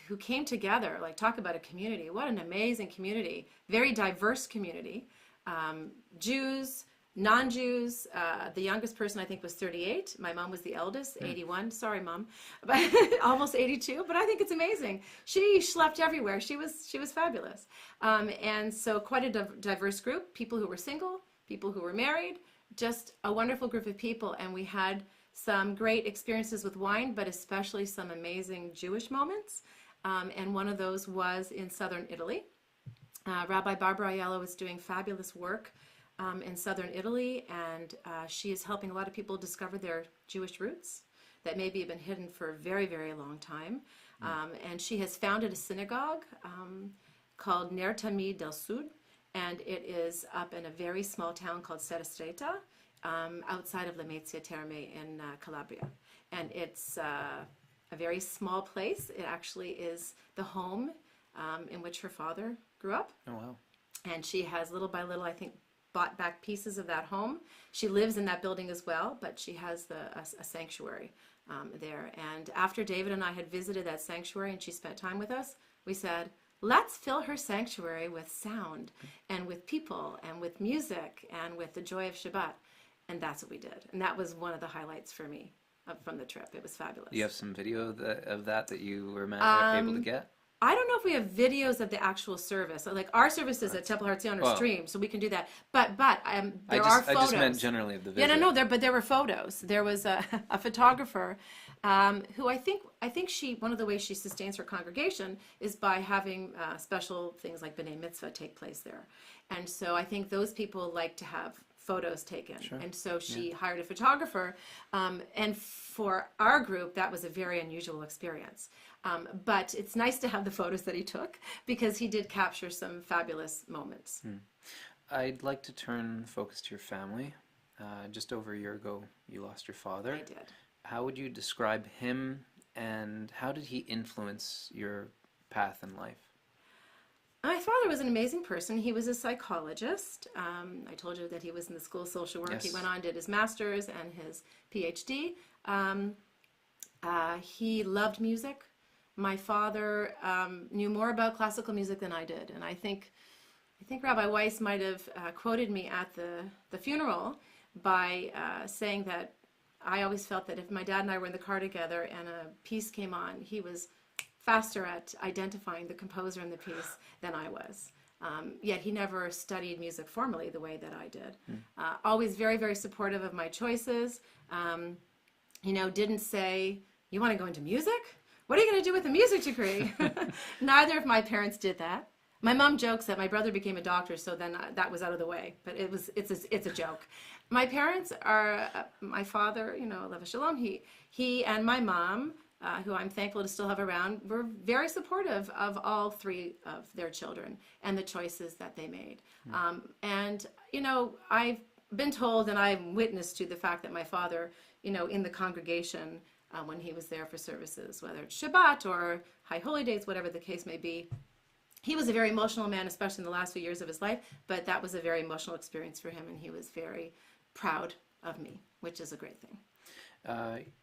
who came together. Like, talk about a community. What an amazing community. Very diverse community. Jews, non-Jews. The youngest person I think was 38. My mom was the eldest, 81. Sorry, Mom, but almost 82. But I think it's amazing. She schlepped everywhere. She was fabulous. And so quite a diverse group. People who were single, people who were married. Just a wonderful group of people. And we had some great experiences with wine, but especially some amazing Jewish moments. And one of those was in southern Italy. Rabbi Barbara Aiello is doing fabulous work in southern Italy, and she is helping a lot of people discover their Jewish roots that maybe have been hidden for a very, very long time. And she has founded a synagogue called Ner Tamid del Sud, and it is up in a very small town called Serastreta, outside of Lamezia Terme in Calabria. And it's a very small place. It actually is the home in which her father grew up. Oh, wow. And she has little by little, I think, bought back pieces of that home. She lives in that building as well, but she has a sanctuary there. And after David and I had visited that sanctuary and she spent time with us, we said, let's fill her sanctuary with sound and with people and with music and with the joy of Shabbat. And that's what we did. And that was one of the highlights for me from the trip. It was fabulous. Do you have some video of that you were able to get? I don't know if we have videos of the actual service. Like our service is at Temple Hartzion or stream, so we can do that. But there are photos. I just meant generally of the visit. Yeah, no, but there were photos. There was a photographer who I think one of the ways she sustains her congregation is by having special things like B'nai Mitzvah take place there. And so I think those people like to have photos taken. Sure. And so she hired a photographer. And for our group, that was a very unusual experience. But it's nice to have the photos that he took because he did capture some fabulous moments. I'd like to turn focus to your family. Just over a year ago, you lost your father. I did. How would you describe him, and how did he influence your path in life? My father was an amazing person. He was a psychologist. I told you that he was in the School of Social Work. Yes. He went on, did his master's and his PhD. He loved music. My father knew more about classical music than I did, and I think Rabbi Weiss might have quoted me at the funeral by saying that I always felt that if my dad and I were in the car together and a piece came on, he was faster at identifying the composer in the piece than I was. Yet he never studied music formally the way that I did. Always very, very supportive of my choices. Didn't say, you want to go into music? What are you going to do with a music degree? Neither of my parents did that. My mom jokes that my brother became a doctor, so then that was out of the way. But it's a joke. My parents are, my father, Lev Shalom, he and my mom, who I'm thankful to still have around, were very supportive of all three of their children and the choices that they made. I've been told and I'm witness to the fact that my father, in the congregation, when he was there for services, whether it's Shabbat or High Holy Days, whatever the case may be. He was a very emotional man, especially in the last few years of his life, but that was a very emotional experience for him, and he was very proud of me, which is a great thing.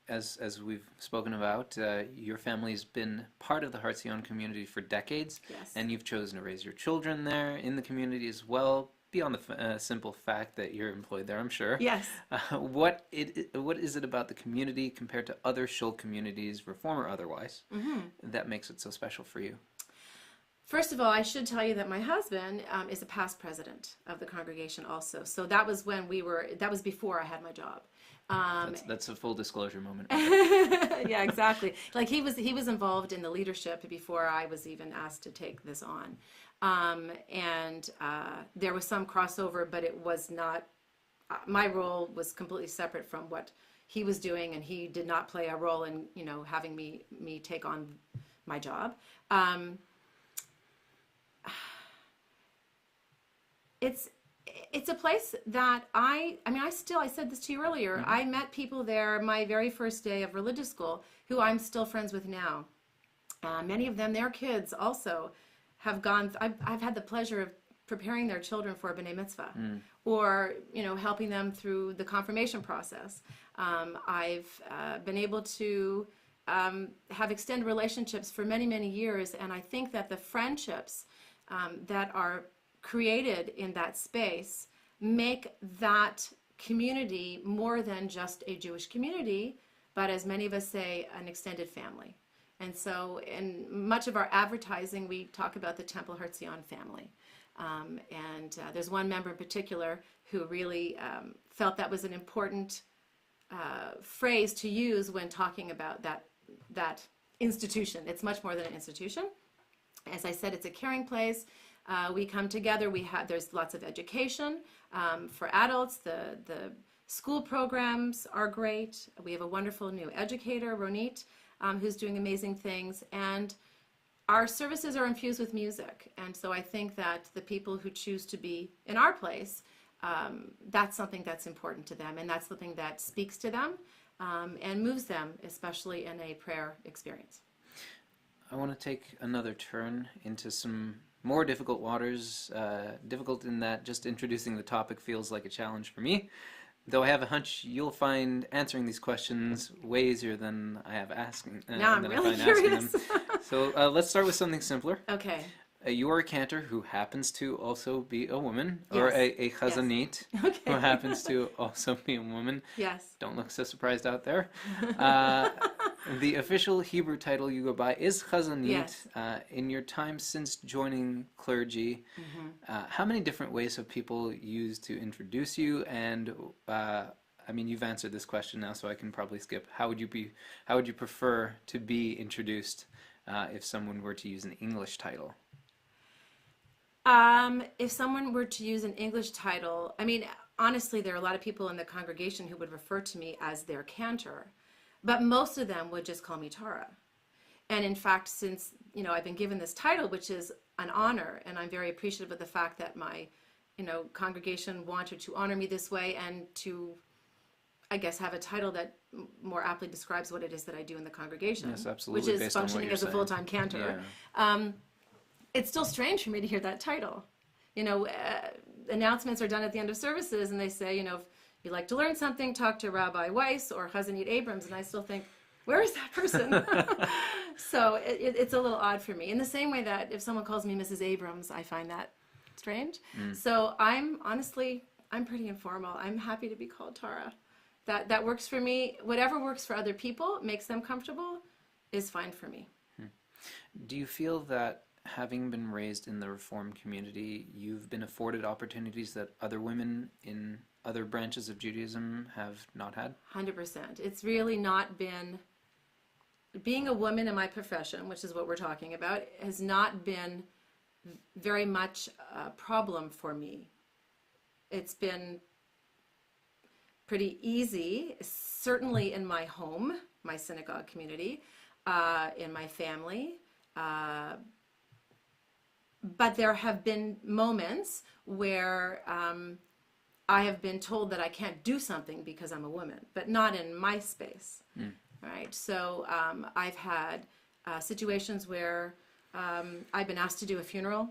As we've spoken about, your family's been part of the Hartzion community for decades, yes. And you've chosen to raise your children there in the community as well, beyond the simple fact that you're employed there, I'm sure. Yes. What is it about the community compared to other shul communities, Reform or otherwise, that makes it so special for you? First of all, I should tell you that my husband is a past president of the congregation also. So that was that was before I had my job. That's a full disclosure moment. Yeah, exactly. Like he was involved in the leadership before I was even asked to take this on. There was some crossover, but it was not, my role was completely separate from what he was doing, and he did not play a role in, having me take on my job. It's a place that I said this to you earlier, I met people there my very first day of religious school who I'm still friends with now. Many of them, their kids also have gone, I've had the pleasure of preparing their children for a B'nai Mitzvah or, helping them through the confirmation process. I've been able to have extended relationships for many, many years, and I think that the friendships that are created in that space make that community more than just a Jewish community, but as many of us say, an extended family. And so in much of our advertising, we talk about the Temple Hartzion family. There's one member in particular who really felt that was an important phrase to use when talking about that institution. It's much more than an institution. As I said, it's a caring place. We come together. There's lots of education for adults. The school programs are great. We have a wonderful new educator, Ronit, who's doing amazing things. And our services are infused with music. And so I think that the people who choose to be in our place that's something that's important to them, and that's something that speaks to them and moves them, especially in a prayer experience. I want to take another turn into some more difficult waters, difficult in that just introducing the topic feels like a challenge for me. Though I have a hunch you'll find answering these questions way easier than I have asking. Now I'm than really I find asking curious. them. So let's start with something simpler. Okay. You are a cantor who happens to also be a woman, or Yes. a Hazzanit Okay. who happens to also be a woman. Yes. Don't look so surprised out there. The official Hebrew title you go by is Hazzanit. Yes. In your time since joining clergy, how many different ways have people used to introduce you? And I mean, you've answered this question now, so I can probably skip. How would you prefer to be introduced if someone were to use an English title? If someone were to use an English title, I mean, honestly, there are a lot of people in the congregation who would refer to me as their cantor, but most of them would just call me Tara. And in fact, since, I've been given this title, which is an honor, and I'm very appreciative of the fact that my, congregation wanted to honor me this way and to, I guess, have a title that more aptly describes what it is that I do in the congregation. Yes, absolutely. Which is based on what functioning you're as a saying. full-time cantor. Yeah. It's still strange for me to hear that title. Announcements are done at the end of services, and they say, if you'd like to learn something, talk to Rabbi Weiss or Hazzanit Abrams, and I still think, where is that person? So it's a little odd for me. In the same way that if someone calls me Mrs. Abrams, I find that strange. So I'm pretty informal. I'm happy to be called Tara. That works for me. Whatever works for other people, makes them comfortable, is fine for me. Do you feel that having been raised in the Reformed community, you've been afforded opportunities that other women in other branches of Judaism have not had? 100%. It's really not been, being a woman in my profession, which is what we're talking about, has not been very much a problem for me. It's been pretty easy, certainly in my home, my synagogue community, in my family. But there have been moments where I have been told that I can't do something because I'm a woman, but not in my space. Right? So I've had situations where I've been asked to do a funeral,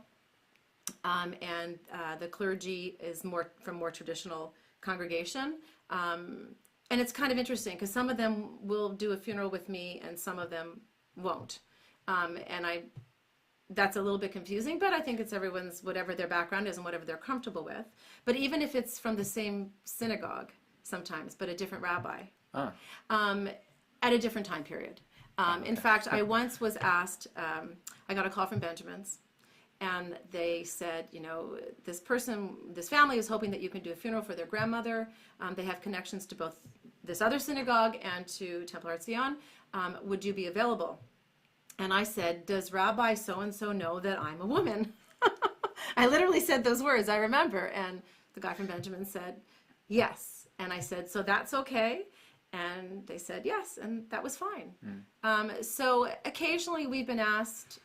and the clergy is from more traditional congregation. And it's kind of interesting because some of them will do a funeral with me and some of them won't. That's a little bit confusing, but I think it's everyone's, whatever their background is and whatever they're comfortable with. But even if it's from the same synagogue sometimes, but a different rabbi, at a different time period. In fact, I once was asked, I got a call from Benjamin's, and they said, this family is hoping that you can do a funeral for their grandmother. They have connections to both this other synagogue and to Temple Art Zion. Would you be available? And I said, does Rabbi so-and-so know that I'm a woman? I literally said those words, I remember. And the guy from Benjamin said, yes. And I said, so that's okay? And they said, yes. And that was fine. So occasionally we've been asked,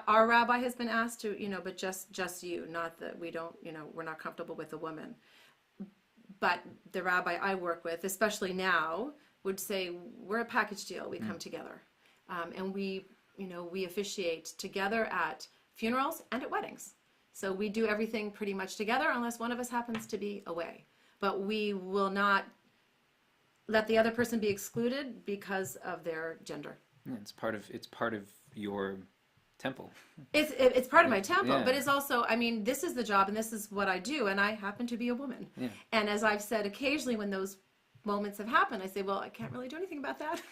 our rabbi has been asked to, but just you, not that we don't, we're not comfortable with a woman. But the rabbi I work with, especially now, would say, we're a package deal. We come together. And we officiate together at funerals and at weddings. So we do everything pretty much together unless one of us happens to be away. But we will not let the other person be excluded because of their gender. Yeah, it's part of your temple. It's part of my temple, Yeah. but it's also, this is the job and this is what I do, and I happen to be a woman. Yeah. And as I've said, occasionally when those moments have happened, I say, well, I can't really do anything about that.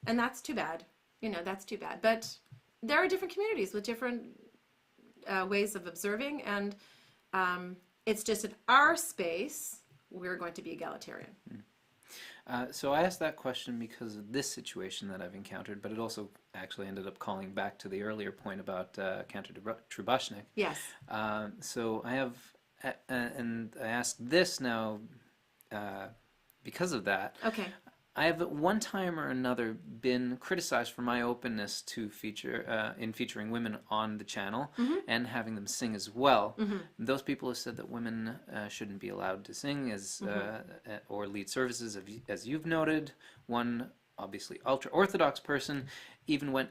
And that's too bad. That's too bad. But there are different communities with different ways of observing, and it's just in our space, we're going to be egalitarian. So I asked that question because of this situation that I've encountered, but it also actually ended up calling back to the earlier point about Cantor Trubashnik. Yes. So I have, and I asked this now because of that. Okay. I have at one time or another been criticized for my openness to featuring women on the channel and having them sing as well. Those people have said that women shouldn't be allowed to sing or lead services, as you've noted. One obviously ultra-Orthodox person even went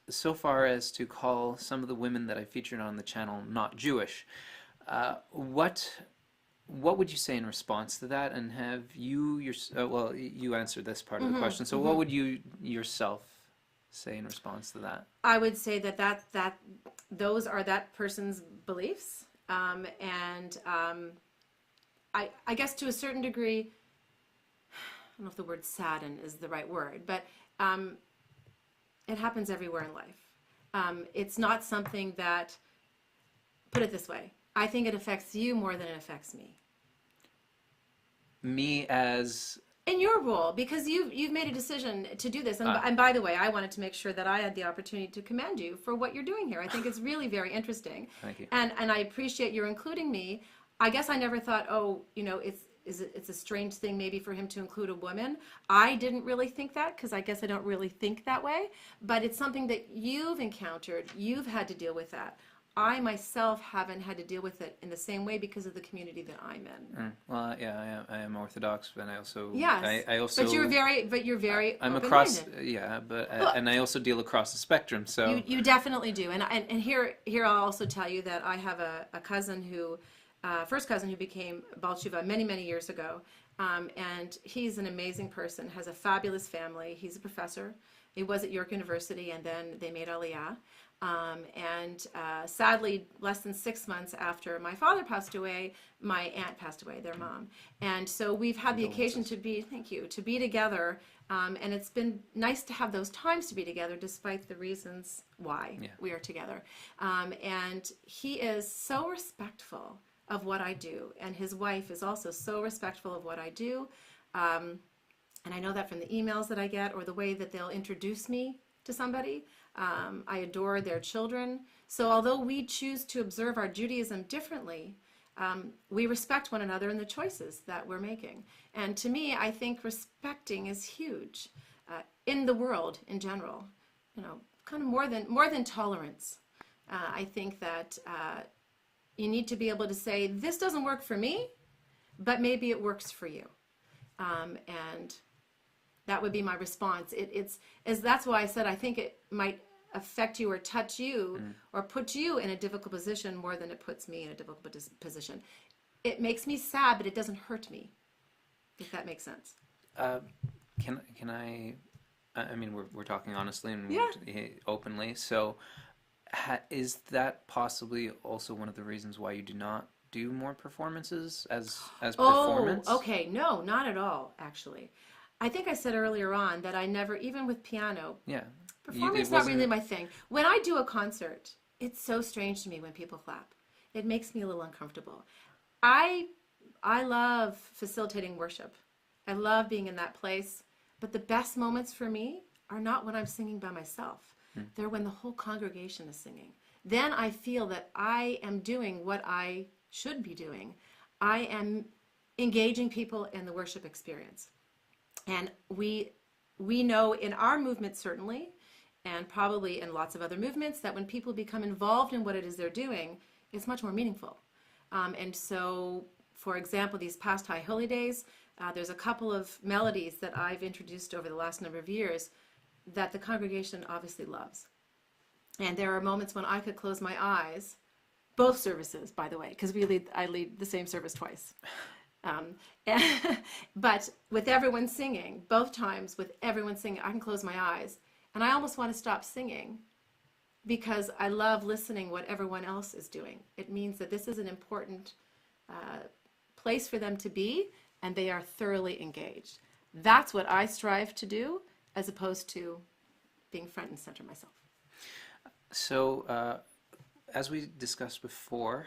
so far as to call some of the women that I featured on the channel not Jewish. What would you say in response to that? And have you well, you answered this part of the question. So what would you yourself say in response to that? I would say that those are that person's beliefs, and I guess to a certain degree, I don't know if the word sadden is the right word, but it happens everywhere in life. It's not something that, put it this way, I think it affects you more than it affects me. Me as... In your role, because you've made a decision to do this. And by the way, I wanted to make sure that I had the opportunity to commend you for what you're doing here. I think it's really very interesting. Thank you. And I appreciate your including me. I guess I never thought, it's a strange thing maybe for him to include a woman. I didn't really think that, because I guess I don't really think that way. But it's something that you've encountered. You've had to deal with that. I myself haven't had to deal with it in the same way because of the community that I'm in. Well, yeah, I am Orthodox, but I also... Yes, I also... But you're very I'm across... Yeah, and I also deal across the spectrum, so... You definitely do. And here I'll also tell you that I have a cousin who... first cousin who became Baal Tshuva many, many years ago. And he's an amazing person, has a fabulous family. He's a professor. He was at York University, and then they made Aliyah. Sadly, less than 6 months after my father passed away, my aunt passed away, their mom. And so we've had the occasion to be together. And it's been nice to have those times to be together, despite the reasons why we are together. And he is so respectful of what I do. And his wife is also so respectful of what I do. And I know that from the emails that I get or the way that they'll introduce me to somebody. I adore their children. So although we choose to observe our Judaism differently, we respect one another in the choices that we're making. And to me, I think respecting is huge in the world in general. Kind of more than tolerance. I think that you need to be able to say, this doesn't work for me, but maybe it works for you. And that would be my response. That's why I said I think it might affect you or touch you or put you in a difficult position more than it puts me in a difficult position. It makes me sad, but it doesn't hurt me, if that makes sense. Can I mean, we're talking honestly and openly. So is that possibly also one of the reasons why you do not do more performances as performance? Oh, okay. No, not at all, actually. I think I said earlier on that I never, even with piano, performance is not really my thing. When I do a concert, it's so strange to me when people clap. It makes me a little uncomfortable. I love facilitating worship. I love being in that place. But the best moments for me are not when I'm singing by myself. They're when the whole congregation is singing. Then I feel that I am doing what I should be doing. I am engaging people in the worship experience. And we know in our movement certainly, and probably in lots of other movements, that when people become involved in what it is they're doing, it's much more meaningful. And so, for example, these past High Holy Days, there's a couple of melodies that I've introduced over the last number of years that the congregation obviously loves. And there are moments when I could close my eyes, both services, by the way, because I lead the same service twice. But with everyone singing, both times with everyone singing, I can close my eyes. And I almost want to stop singing because I love listening what everyone else is doing. It means that this is an important place for them to be, and they are thoroughly engaged. That's what I strive to do, as opposed to being front and center myself. So, as we discussed before,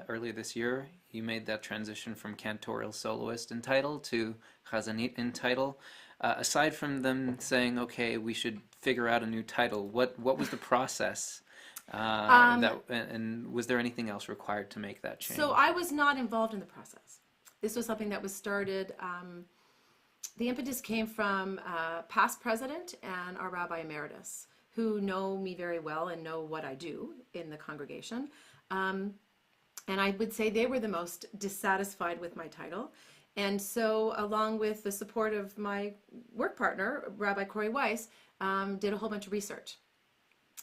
earlier this year, you made that transition from cantorial soloist in title to Hazzanit in title. Aside from them saying, okay, we should figure out a new title, what was the process? And was there anything else required to make that change? So I was not involved in the process. This was something that was started The impetus came from past president and our rabbi emeritus, who know me very well and know what I do in the congregation. And I would say they were the most dissatisfied with my title. And so, along with the support of my work partner, Rabbi Corey Weiss, did a whole bunch of research.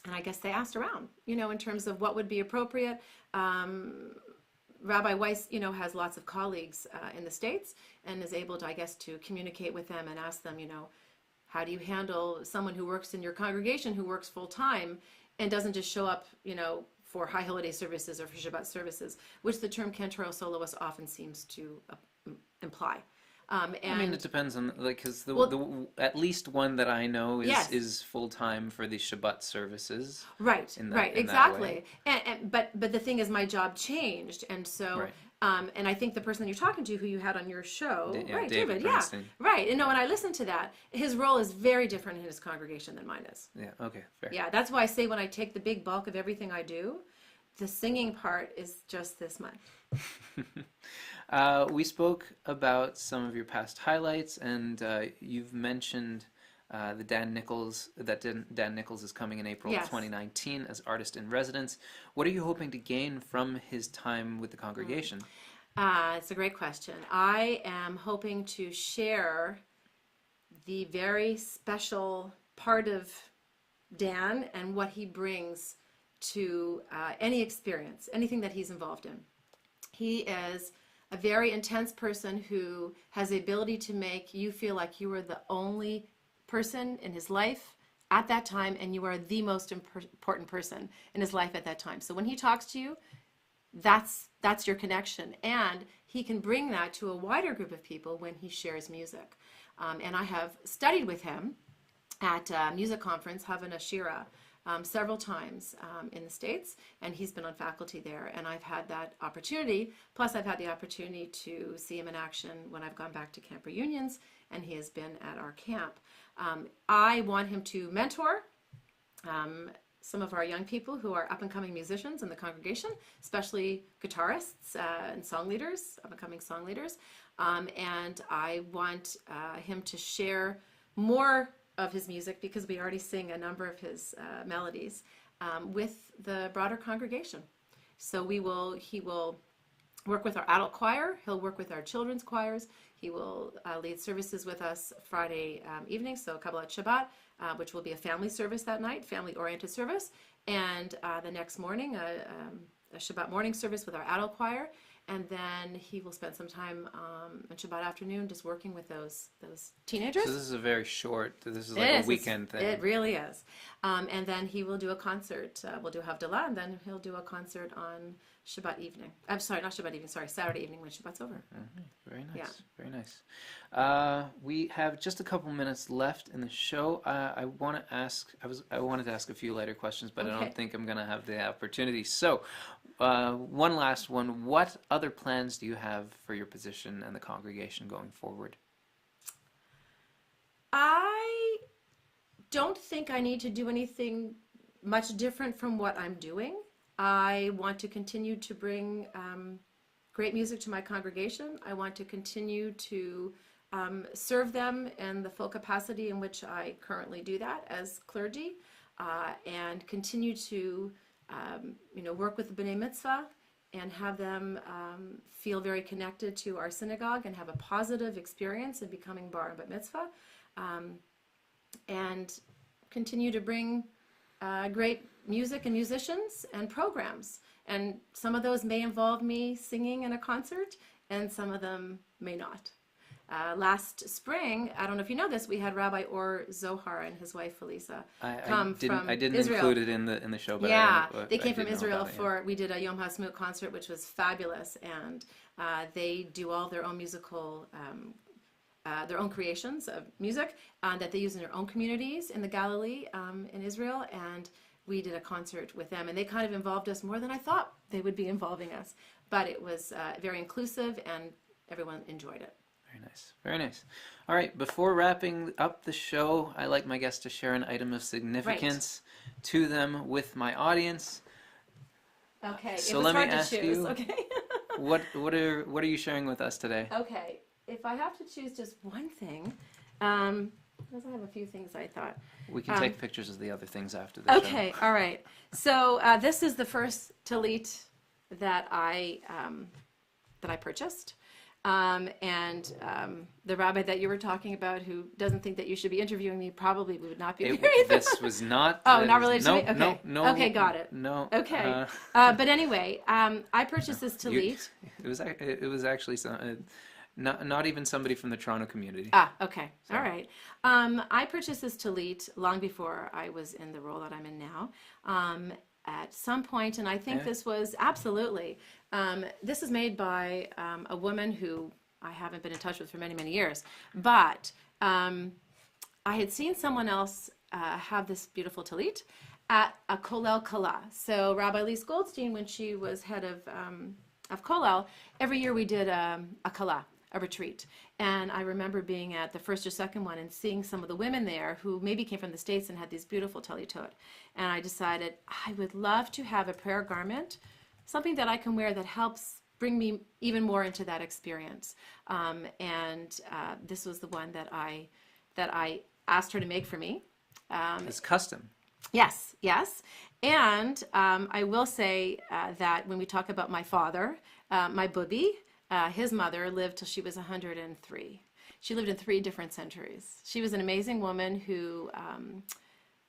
And I guess they asked around, in terms of what would be appropriate. Rabbi Weiss, has lots of colleagues in the States and is able to, I guess, to communicate with them and ask them, how do you handle someone who works in your congregation who works full time and doesn't just show up, for high holiday services or for Shabbat services, which the term cantor soloist often seems to imply. And I mean, it depends on, because Well- at least one that I know is Yes. is full time for the Shabbat services. Right, in that- right, in that exactly. way. But the thing is, my job changed, and so Right. and I think the person that you're talking to, who you had on your show, right, David yeah, Bernstein. right. And when I listened to that, his role is very different in his congregation than mine is. Yeah. Okay. Fair. Yeah, that's why I say when I take the big bulk of everything I do, the singing part is just this much. We spoke about some of your past highlights, and you've mentioned the Dan Nichols is coming in April Yes. 2019 as artist in residence. What are you hoping to gain from his time with the congregation? It's a great question. I am hoping to share the very special part of Dan and what he brings to any experience, anything that he's involved in. He is a very intense person who has the ability to make you feel like you are the only person in his life at that time, and you are the most important person in his life at that time. So when he talks to you, that's your connection, and he can bring that to a wider group of people when he shares music. And I have studied with him at a music conference, Havana Shira, several times in the States, and he's been on faculty there, and I've had that opportunity, plus I've had the opportunity to see him in action when I've gone back to camp reunions, and he has been at our camp. I want him to mentor some of our young people who are up-and-coming musicians in the congregation, especially guitarists and song leaders, up-and-coming song leaders, and I want him to share more of his music, because we already sing a number of his melodies, with the broader congregation. So he will work with our adult choir, he'll work with our children's choirs, he will lead services with us Friday evening, so Kabbalat Shabbat, which will be a family service that night, family-oriented service, and the next morning, a Shabbat morning service with our adult choir, and then he will spend some time on Shabbat afternoon just working with those teenagers. So this is a very short. This is It like is. a weekend thing. It really is. And then he will do a concert. We'll do Havdalah, and then he'll do a concert on Shabbat evening. I'm sorry, not Shabbat evening. Sorry, Saturday evening when Shabbat's over. Very nice. Yeah. Very nice. We have just a couple minutes left in the show. I wanted to ask a few later questions, but I Okay. don't think I'm going to have the opportunity. So, one last one. What other plans do you have for your position and the congregation going forward? I don't think I need to do anything much different from what I'm doing. I want to continue to bring great music to my congregation. I want to continue to serve them in the full capacity in which I currently do that as clergy, and continue to work with the B'nai Mitzvah and have them feel very connected to our synagogue and have a positive experience in becoming bar and bat mitzvah, and continue to bring great music and musicians and programs. And some of those may involve me singing in a concert, and some of them may not. Last spring, I don't know if you know this, we had Rabbi Or Zohar and his wife Felisa come from I didn't Israel. include it in the show, but Yeah, I they came did from know Israel about it, we did a Yom HaSmut concert, which was fabulous, and they do all their own musical, their own creations of music that they use in their own communities in the Galilee, in Israel, and we did a concert with them, and they kind of involved us more than I thought they would be involving us, but it was very inclusive, and everyone enjoyed it. Very nice. Very nice. All right. Before wrapping up the show, I like my guests to share an item of significance to them with my audience. Okay. So it was let me hard ask to choose. you- Okay. What are you sharing with us today? Okay. if I have to choose just one thing, because I have a few things I thought. We can take pictures of the other things after the show. Okay, all right. So this is the first tallit that I purchased. The rabbi that you were talking about, who doesn't think that you should be interviewing me, probably would not be very. This was not. Oh, not related to me. Okay. No. Okay, got it. No. Okay. But anyway, I purchased this tallit. It was actually not even somebody from the Toronto community. Okay. All right. I purchased this tallit long before I was in the role that I'm in now. At some point, and I think this was absolutely. This is made by a woman who I haven't been in touch with for many, many years. But I had seen someone else have this beautiful tallit at a Kollel Kala. So Rabbi Lise Goldstein, when she was head of Kollel, every year we did a Kala, a retreat. And I remember being at the first or second one and seeing some of the women there who maybe came from the States and had these beautiful tallitot. And I decided I would love to have a prayer garment, something that I can wear that helps bring me even more into that experience. This was the one that I asked her to make for me. It's custom. Yes. And I will say that when we talk about my father, my Bubi, his mother lived till she was 103. She lived in 3 different centuries. She was an amazing woman who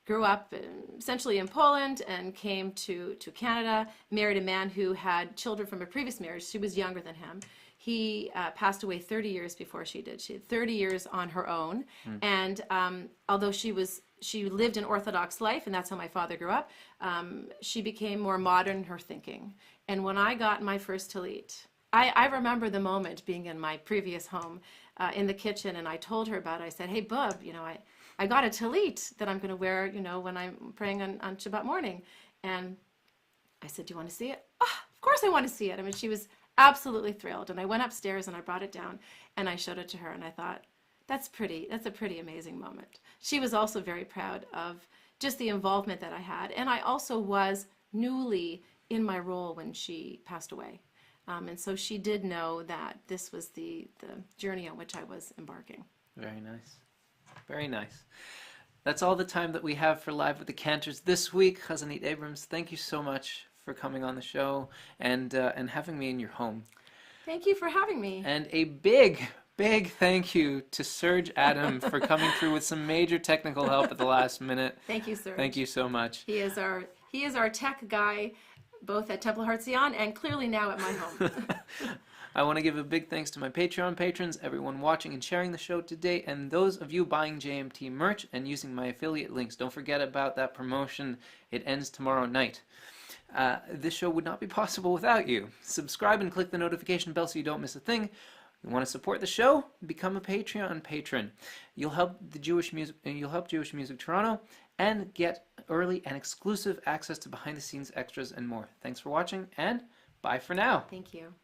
grew up essentially in Poland and came to Canada, married a man who had children from a previous marriage. She was younger than him. He passed away 30 years before she did. She had 30 years on her own. And although she lived an Orthodox life, and that's how my father grew up, she became more modern in her thinking. And when I got my first tallit, I remember the moment being in my previous home in the kitchen, and I told her about it. I said, hey, Bub, I got a tallit that I'm going to wear, when I'm praying on Shabbat morning. And I said, do you want to see it? Oh, of course I want to see it. I mean, she was absolutely thrilled. And I went upstairs and I brought it down and I showed it to her. And I thought, that's a pretty amazing moment. She was also very proud of just the involvement that I had. And I also was newly in my role when she passed away. And so she did know that this was the journey on which I was embarking. Very nice. Very nice. That's all the time that we have for Live with the Cantors this week. Hazzanit Abrams, thank you so much for coming on the show and having me in your home. Thank you for having me. And a big thank you to Serge Adam for coming through with some major technical help at the last minute. Thank you, Serge. Thank you so much. He is our tech guy, both at Temple Har Zion and clearly now at my home. I want to give a big thanks to my Patreon patrons, everyone watching and sharing the show today, and those of you buying JMT merch and using my affiliate links. Don't forget about that promotion. It ends tomorrow night. This show would not be possible without you. Subscribe and click the notification bell so you don't miss a thing. You want to support the show? Become a Patreon patron. You'll help Jewish Music Toronto and get early and exclusive access to behind-the-scenes extras and more. Thanks for watching, and bye for now. Thank you.